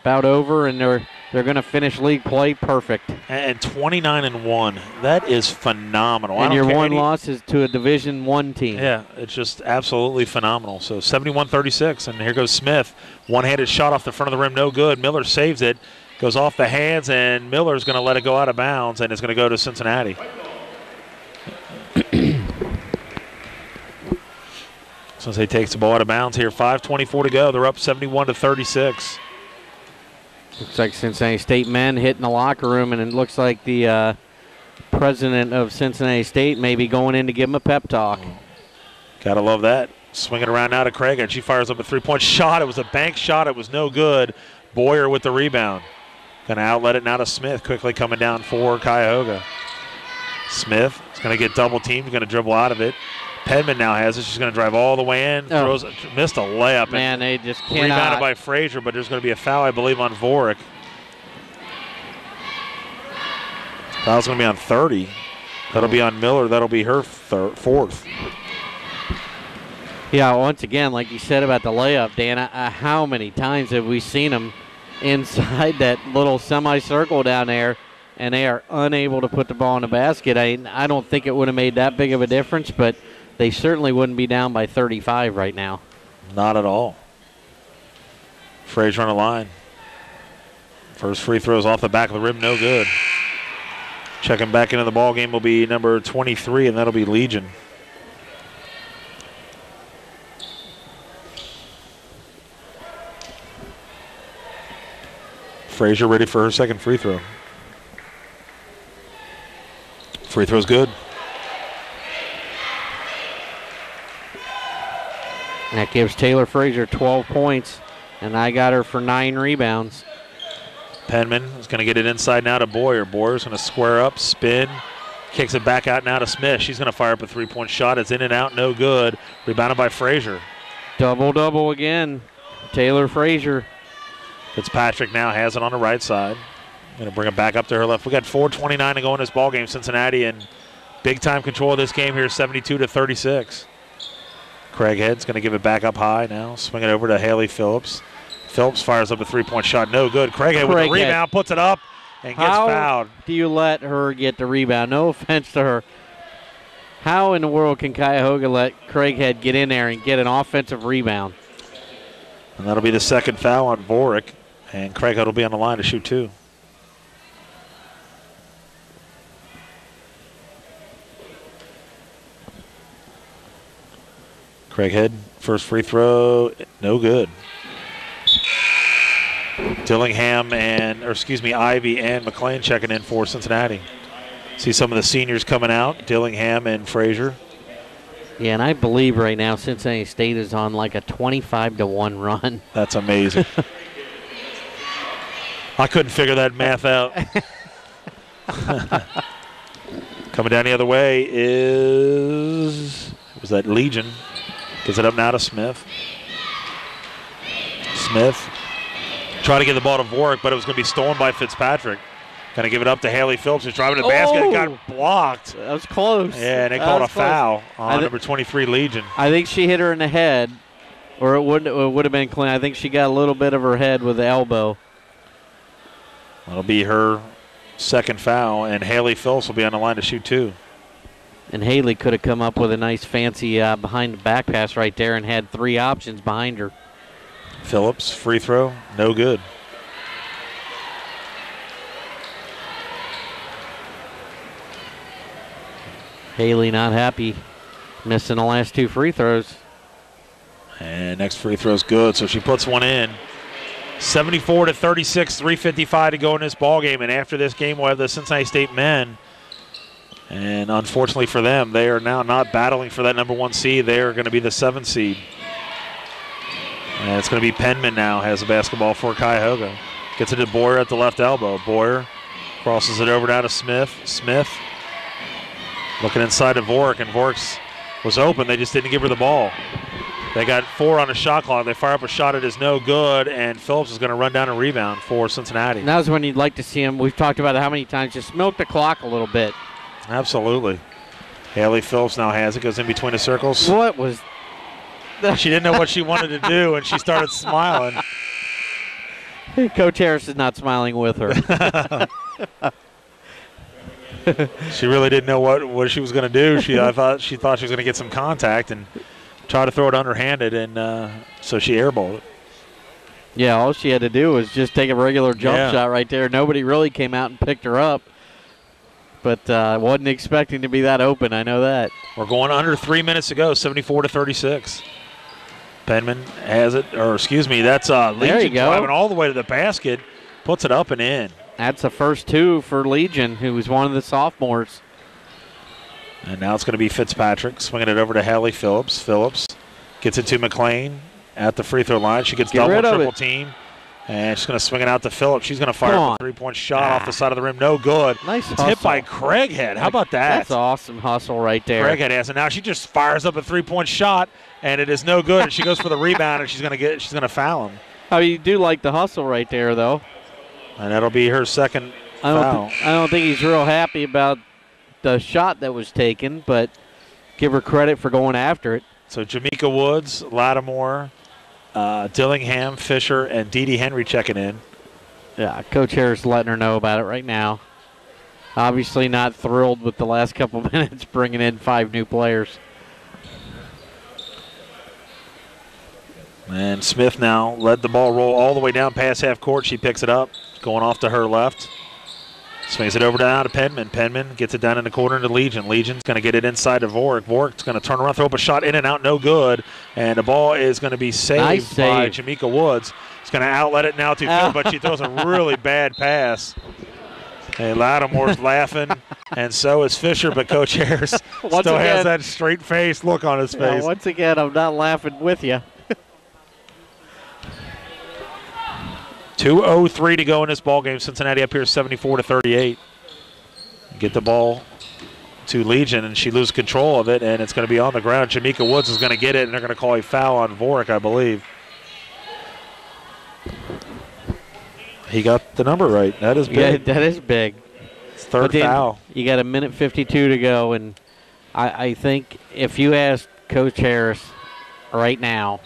over, and they're going to finish league play perfect. And 29-1. That is phenomenal. And your one loss is to a Division I team. Yeah, it's just absolutely phenomenal. So 71-36, and here goes Smith. One-handed shot off the front of the rim, no good. Miller saves it. Goes off the hands, and Miller's going to let it go out of bounds, and it's going to go to Cincinnati. Cincinnati takes the ball out of bounds here. 5:24 to go. They're up 71-36. Looks like Cincinnati State men hitting the locker room, and it looks like the president of Cincinnati State may be going in to give him a pep talk. Gotta love that. Swinging around now to Craig, and she fires up a three-point shot. It was a bank shot. It was no good. Boyer with the rebound. Going to outlet it now to Smith, quickly coming down for Cuyahoga. Smith is going to get double-teamed, going to dribble out of it. Pedman now has it. She's going to drive all the way in. Missed a layup. Man, they just cannot. Rebounded by Frazier, but there's going to be a foul, I believe, on Vorick. Foul's going to be on 30. That'll be on Miller. That'll be her fourth. Yeah, once again, like you said about the layup, Dan, how many times have we seen them inside that little semicircle down there, and they are unable to put the ball in the basket? I don't think it would have made that big of a difference, but they certainly wouldn't be down by 35 right now. Not at all. Frazier on the line. First free throws off the back of the rim, no good. Checking back into the ball game will be number 23, and that'll be Legion. Frazier ready for her second free throw. Free throw's good. That gives Taylor Frazier 12 points, and I got her for 9 rebounds. Penman is going to get it inside now to Boyer. Boyer's going to square up, spin, kicks it back out now to Smith. She's going to fire up a three-point shot. It's in and out, no good. Rebounded by Frazier. Double-double again. Taylor Frazier. Fitzpatrick now has it on the right side. Going to bring it back up to her left. We got 4:29 to go in this ball game. Cincinnati in big-time control of this game here, 72-36. Craighead's going to give it back up high now. Swing it over to Haley Phillips. Phillips fires up a three-point shot. No good. Craighead with the rebound, puts it up, and gets fouled. How do you let her get the rebound? No offense to her. How in the world can Cuyahoga let Craighead get in there and get an offensive rebound? And that'll be the second foul on Vorick, and Craighead will be on the line to shoot two. Craighead, first free throw, no good. Ivy and McLean checking in for Cincinnati. See some of the seniors coming out, Dillingham and Frazier. Yeah, and I believe right now Cincinnati State is on like a 25-1 run. That's amazing. I couldn't figure that math out. Coming down the other way was that Legion. Gives it up now to Smith. Smith tried to get the ball to Vorick, but it was going to be stolen by Fitzpatrick. Going to give it up to Haley Phillips, who's driving to the basket and got blocked. That was close. Yeah, and they called a foul on number 23, Legion. I think she hit her in the head, or it would have been clean. I think she got a little bit of her head with the elbow. That'll be her second foul, and Haley Phillips will be on the line to shoot 2. And Haley could have come up with a nice fancy behind the back pass right there and had 3 options behind her. Phillips, free throw, no good. Haley not happy, missing the last 2 free throws. And next free throw is good, so she puts one in. 74-36, 3:55 to go in this ball game. And after this game, we'll have the Cincinnati State men. And unfortunately for them, they are now not battling for that number 1 seed. They are going to be the 7th seed. And it's going to be Penman now has the basketball for Cuyahoga. Gets it to Boyer at the left elbow. Boyer crosses it over down to Smith. Smith looking inside to Vork, and Vork's was open. They just didn't give her the ball. They got 4 on a shot clock. They fire up a shot. It is no good, and Phillips is going to run down a rebound for Cincinnati. And that was when you'd like to see him. We've talked about it how many times. Just milk the clock a little bit. Absolutely. Haley Phillips now has it. Goes in between the circles. What was She didn't know what she wanted to do, and she started smiling. Coach Harris is not smiling with her. She really didn't know what she was going to do. She thought she was going to get some contact and try to throw it underhanded, and so she airballed it. Yeah, all she had to do was just take a regular jump shot right there. Nobody really came out and picked her up, but wasn't expecting to be that open. I know that. We're going under 3 minutes to go, 74-36. Penman has it, or excuse me, that's Legion driving all the way to the basket, puts it up and in. That's the first 2 for Legion, who was one of the sophomores. And now it's going to be Fitzpatrick swinging it over to Haley Phillips. Phillips gets it to McLean at the free throw line. She gets double, triple team. And she's going to swing it out to Phillips. She's going to fire a 3-point shot off the side of the rim. No good. Nice it's hit by Craighead. How about that? That's awesome hustle right there. Craighead has it. Now she just fires up a 3-point shot, and it is no good. And she goes for the rebound, and she's going to foul him. Oh, you do like the hustle right there, though. And that'll be her second foul. I don't think he's real happy about the shot that was taken, but give her credit for going after it. So Jamaica Woods, Lattimore, Dillingham, Fisher, and Dee Dee Henry checking in. Yeah, Coach Harris letting her know about it right now. Obviously not thrilled with the last couple minutes bringing in 5 new players. And Smith now led the ball roll all the way down past half court. She picks it up, going off to her left. Swings it over down to Penman. Penman gets it down in the corner to Legion. Legion's going to get it inside to Vork. Vork's going to turn around, throw up a shot in and out, no good. And the ball is going to be saved by Jamaica Woods. It's going to outlet it now to Phil, but she throws a really bad pass. Hey, Lattimore's laughing, and so is Fisher, but Coach Harris still has that straight-faced look on his face. Yeah, once again, I'm not laughing with you. 2:03 to go in this ball game. Cincinnati up here 74-38. Get the ball to Legion, and she loses control of it, and it's going to be on the ground. Jamaica Woods is going to get it, and they're going to call a foul on Vork, I believe. He got the number right. That is big. Yeah, that is big. It's third foul. You got 1:52 to go, and I think if you asked Coach Harris right now,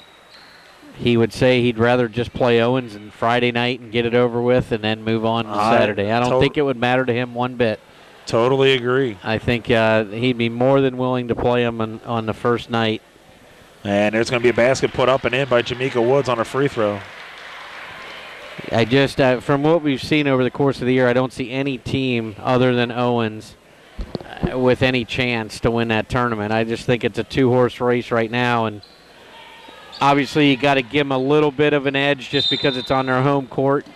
he would say he'd rather just play Owens on Friday night and get it over with and then move on to Saturday. I don't think it would matter to him one bit. Totally agree. I think he'd be more than willing to play him on the first night. And there's going to be a basket put up and in by Jamaica Woods on a free throw. I just, from what we've seen over the course of the year, I don't see any team other than Owens with any chance to win that tournament. I just think it's a 2-horse race right now, and obviously, you got to give them a little bit of an edge just because it's on their home court.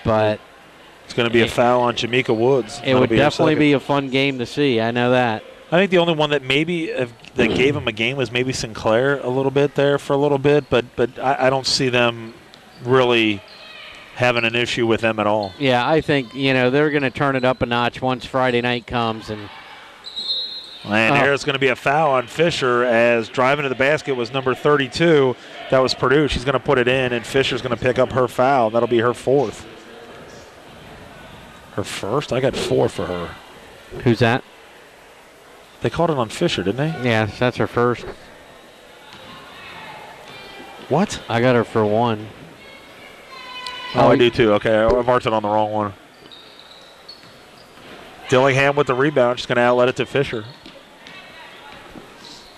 But it's going to be a foul on Jamaica Woods. It would definitely be a fun game to see. I know that. I think the only one that maybe that gave him a game was maybe Sinclair a little bit there for a little bit. But I don't see them really having an issue with them at all. Yeah, I think they're going to turn it up a notch once Friday night comes. And there's going to be a foul on Fisher as driving to the basket was number 32. That was Purdue. She's going to put it in, and Fisher's going to pick up her foul. That'll be her 4th. Her first? I got 4 for her. Who's that? They called it on Fisher, didn't they? Yeah, that's her first. What? I got her for 1. Oh, I do too. Okay, I marked it on the wrong one. Dillingham with the rebound. She's going to outlet it to Fisher.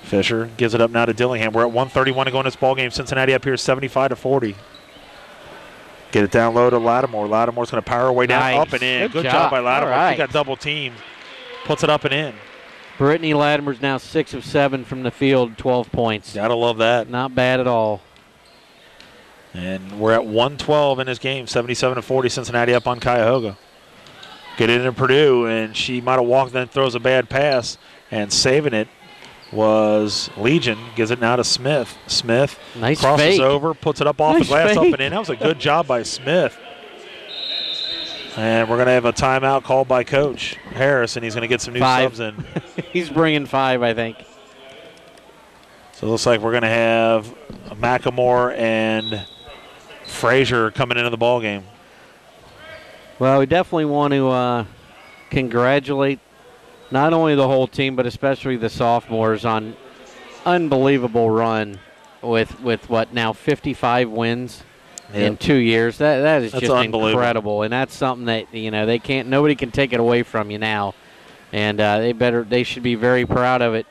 Fisher gives it up now to Dillingham. We're at 1:31 to go in this ball game. Cincinnati up here 75-40. Get it down low to Lattimore. Lattimore's going to power her way down, up and in. Good job by Lattimore. Right. She got double teamed. Puts it up and in. Brittany Lattimore's now 6 of 7 from the field, 12 points. Gotta love that. Not bad at all. And we're at 1:12 in this game. 77-40. Cincinnati up on Cuyahoga. Get it into Purdue, and she might have walked, then throws a bad pass, and saving it was Legion. Gives it now to Smith. Smith nice crosses fake. over, puts it up off Nice the glass, fake. up and in. That was a good job by Smith. And we're going to have a timeout called by Coach Harris, and he's going to get some new 5. subs in. He's bringing 5, I think. So it looks like we're going to have McElmore and Frazier coming into the ball game. Well, we definitely want to congratulate not only the whole team, but especially the sophomores on unbelievable run with what now 55 wins in 2 years. That is just incredible, and that's something that nobody can take it away from you now, and they should be very proud of it.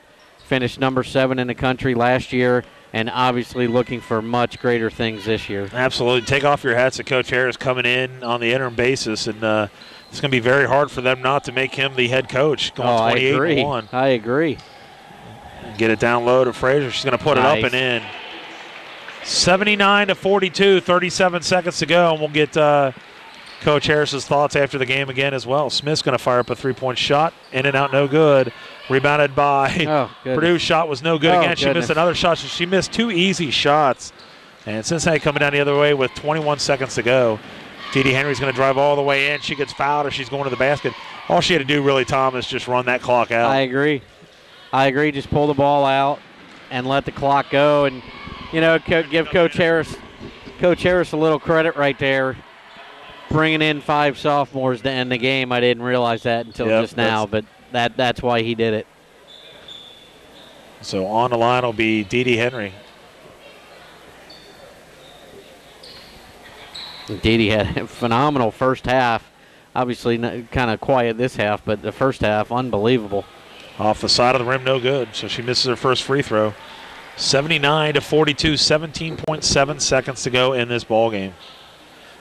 Finished number 7 in the country last year, and obviously looking for much greater things this year. Absolutely. Take off your hats to Coach Harris coming in on the interim basis, and it's going to be very hard for them not to make him the head coach going 28-1. I agree. Get it down low to Frazier. She's going to put it up and in. 79-42, 37 seconds to go, and we'll get Coach Harris's thoughts after the game again as well. Smith's going to fire up a three-point shot. In and out, no good. Rebounded by Purdue's shot was no good again. She missed another shot. She missed 2 easy shots. And Cincinnati coming down the other way with 21 seconds to go. Dee Henry's going to drive all the way in. She gets fouled or she's going to the basket. All she had to do really, Tom, is just run that clock out. I agree. Just pull the ball out and let the clock go. And, give Coach Harris a little credit right there. Bringing in 5 sophomores to end the game. I didn't realize that until just now, but that's why he did it. So on the line will be Dee Henry. Dee had a phenomenal first half. Obviously kind of quiet this half, but the first half, unbelievable. Off the side of the rim, no good. So she misses her first free throw. 79-42, 17.7 seconds to go in this ball game.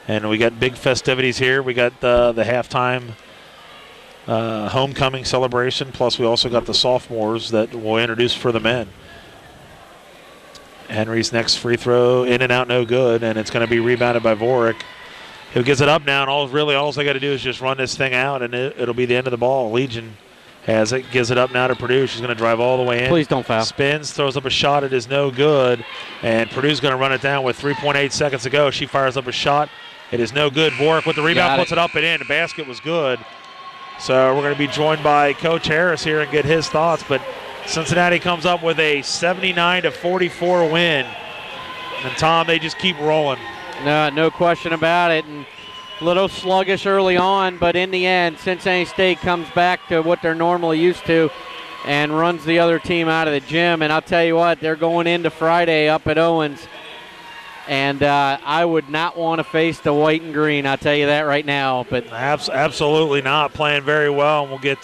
And we got big festivities here. We got the halftime homecoming celebration, plus we also got the sophomores that we'll introduce for the men. Henry's next free throw, in and out, no good, and it's going to be rebounded by Vorick, who gets it up now, and all they got to do is just run this thing out, and it'll be the end of the ball. Legion has it, gives it up now to Purdue. She's going to drive all the way in. Please don't foul. Spins, throws up a shot. It is no good, and Purdue's going to run it down with 3.8 seconds to go. She fires up a shot. It is no good. Vorick with the rebound, puts it up and in. The basket was good. So we're going to be joined by Coach Harris here and get his thoughts, but Cincinnati comes up with a 79-44 win. And, Tom, they just keep rolling. No question about it. And a little sluggish early on, but in the end, Cincinnati State comes back to what they're normally used to and runs the other team out of the gym. And I'll tell you what, they're going into Friday up at Owens. And I would not want to face the white and green, I'll tell you that right now. But absolutely not. Playing very well, and we'll get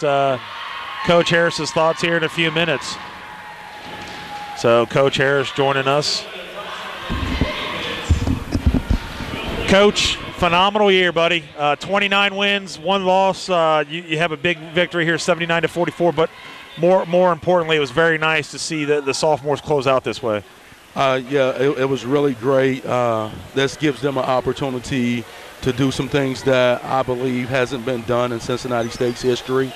Coach Harris's thoughts here in a few minutes. So Coach Harris joining us. Coach, phenomenal year, buddy. 29 wins, 1 loss. You have a big victory here, 79-44. But more importantly, it was very nice to see the sophomores close out this way. It was really great. This gives them an opportunity to do some things that I believe hasn't been done in Cincinnati State's history.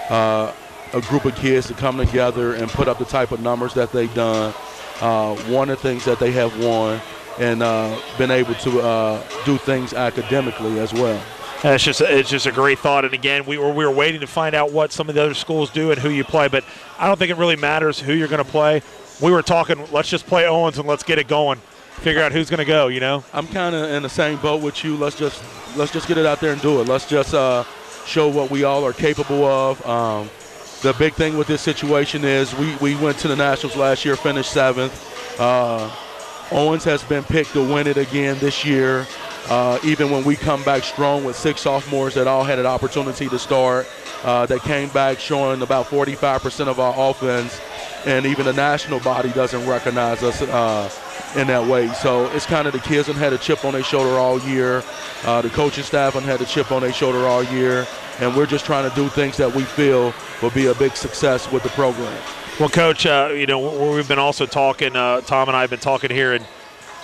A group of kids to come together and put up the type of numbers that they've done. One of the things that they have won and been able to do things academically as well. It's just a great thought. And again, we were waiting to find out what some of the other schools do and who you play, but I don't think it really matters who you're going to play. We were talking, let's just play Owens and let's get it going. Figure out who's going to go, I'm kind of in the same boat with you. Let's just get it out there and do it. Let's just show what we all are capable of. The big thing with this situation is we went to the Nationals last year, finished 7th. Owens has been picked to win it again this year. Even when we come back strong with 6 sophomores that all had an opportunity to start, that came back showing about 45% of our offense, and even the national body doesn't recognize us in that way. So it's kind of the kids that had a chip on their shoulder all year. The coaching staff had a chip on their shoulder all year, and we're just trying to do things that we feel will be a big success with the program. Well, Coach, we've been also talking, Tom and I have been talking here, and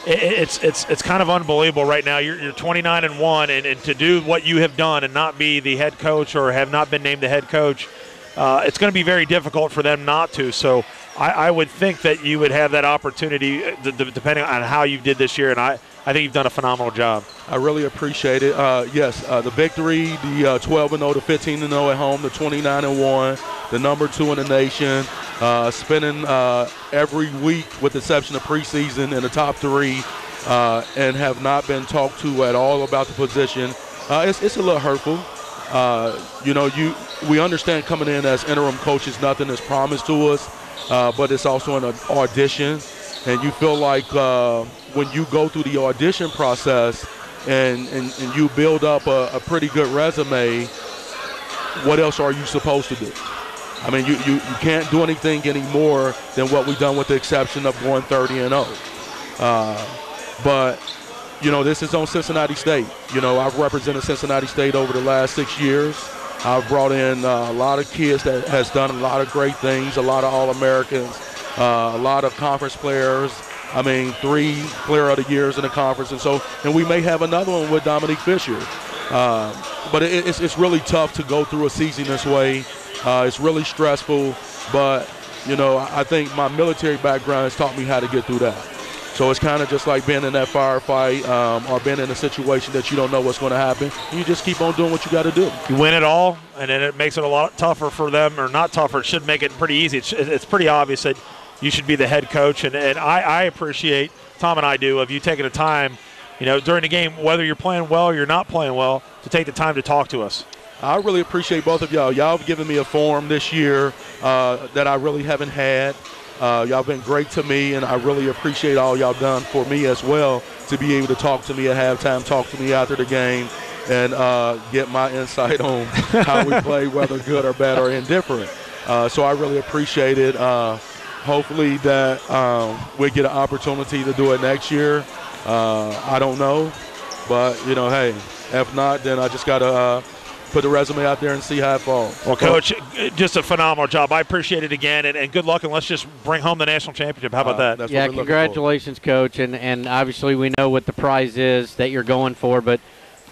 it's kind of unbelievable right now. You're 29-1, and to do what you have done and not be the head coach or have not been named the head coach, it's going to be very difficult for them not to. So I would think that you would have that opportunity depending on how you did this year, and I think you've done a phenomenal job. I really appreciate it. Yes, the victory, the 12-0, the 15-0 at home, the 29-1, the number 2 in the nation, spending every week with the exception of preseason in the top 3, and have not been talked to at all about the position. It's a little hurtful. We understand coming in as interim coaches, nothing is promised to us, but it's also an audition, and you feel like when you go through the audition process and you build up a pretty good resume, what else are you supposed to do? I mean, you can't do anything any more than what we've done with the exception of going 30-0. But this is on Cincinnati State. I've represented Cincinnati State over the last 6 years. I've brought in a lot of kids that has done a lot of great things, a lot of All-Americans, a lot of conference players. 3 player of the years in the conference. And we may have another one with Dominique Fisher. But it's really tough to go through a season this way. It's really stressful. But, I think my military background has taught me how to get through that. So it's kind of just like being in that firefight or being in a situation that you don't know what's going to happen. You just keep on doing what you got to do. You win it all, and then it makes it a lot tougher for them, or not tougher. It should make it pretty easy. It's pretty obvious that you should be the head coach, and I appreciate, Tom and I do, of you taking the time, during the game, whether you're playing well or you're not playing well, to take the time to talk to us. I really appreciate both of y'all. Y'all have given me a forum this year that I really haven't had. Y'all been great to me, and I really appreciate all y'all done for me as well, to be able to talk to me at halftime, talk to me after the game, and get my insight on how we play, whether good or bad or indifferent. So I really appreciate it. Hopefully that we get an opportunity to do it next year. I don't know, but, hey, if not, then I just got to put the resume out there and see how it falls. Well, Coach, just a phenomenal job. I appreciate it again, and good luck, and let's just bring home the national championship. How about that? Yeah, congratulations, Coach, and obviously we know what the prize is that you're going for, but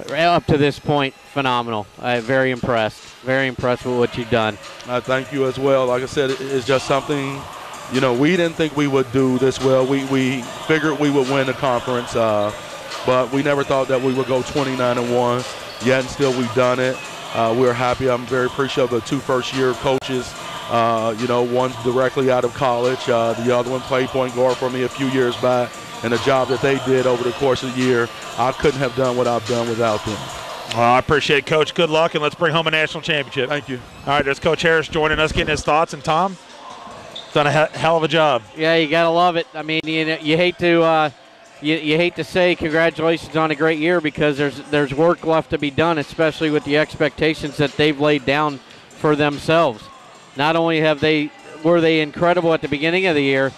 up to this point, phenomenal. Very impressed with what you've done. Thank you as well. Like I said, it's just something, we didn't think we would do this well. We figured we would win the conference, but we never thought that we would go 29-1. Yet and still we've done it. We're happy. I'm very appreciative of the 2 first-year coaches. One directly out of college. The other one played point guard for me a few years back. And the job that they did over the course of the year, I couldn't have done what I've done without them. Well, I appreciate it, Coach. Good luck, and let's bring home a national championship. Thank you. All right, there's Coach Harris joining us, getting his thoughts. And Tom, done a hell of a job. Yeah, you got to love it. You hate to you hate to say congratulations on a great year, because there's work left to be done, especially with the expectations that they've laid down for themselves. Not only were they incredible at the beginning of the year,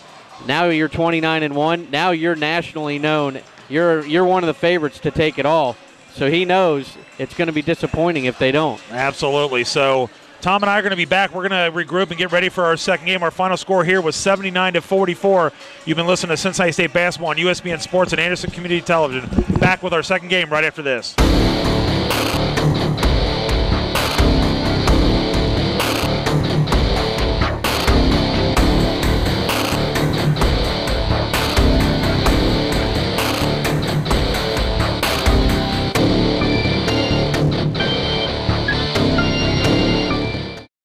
now you're 29-1. Now you're nationally known. You're one of the favorites to take it all. So he knows it's going to be disappointing if they don't. Absolutely. So Tom and I are going to be back. We're going to regroup and get ready for our second game. Our final score here was 79-44. You've been listening to Cincinnati State basketball on USBN Sports and Anderson Community Television. Back with our second game right after this.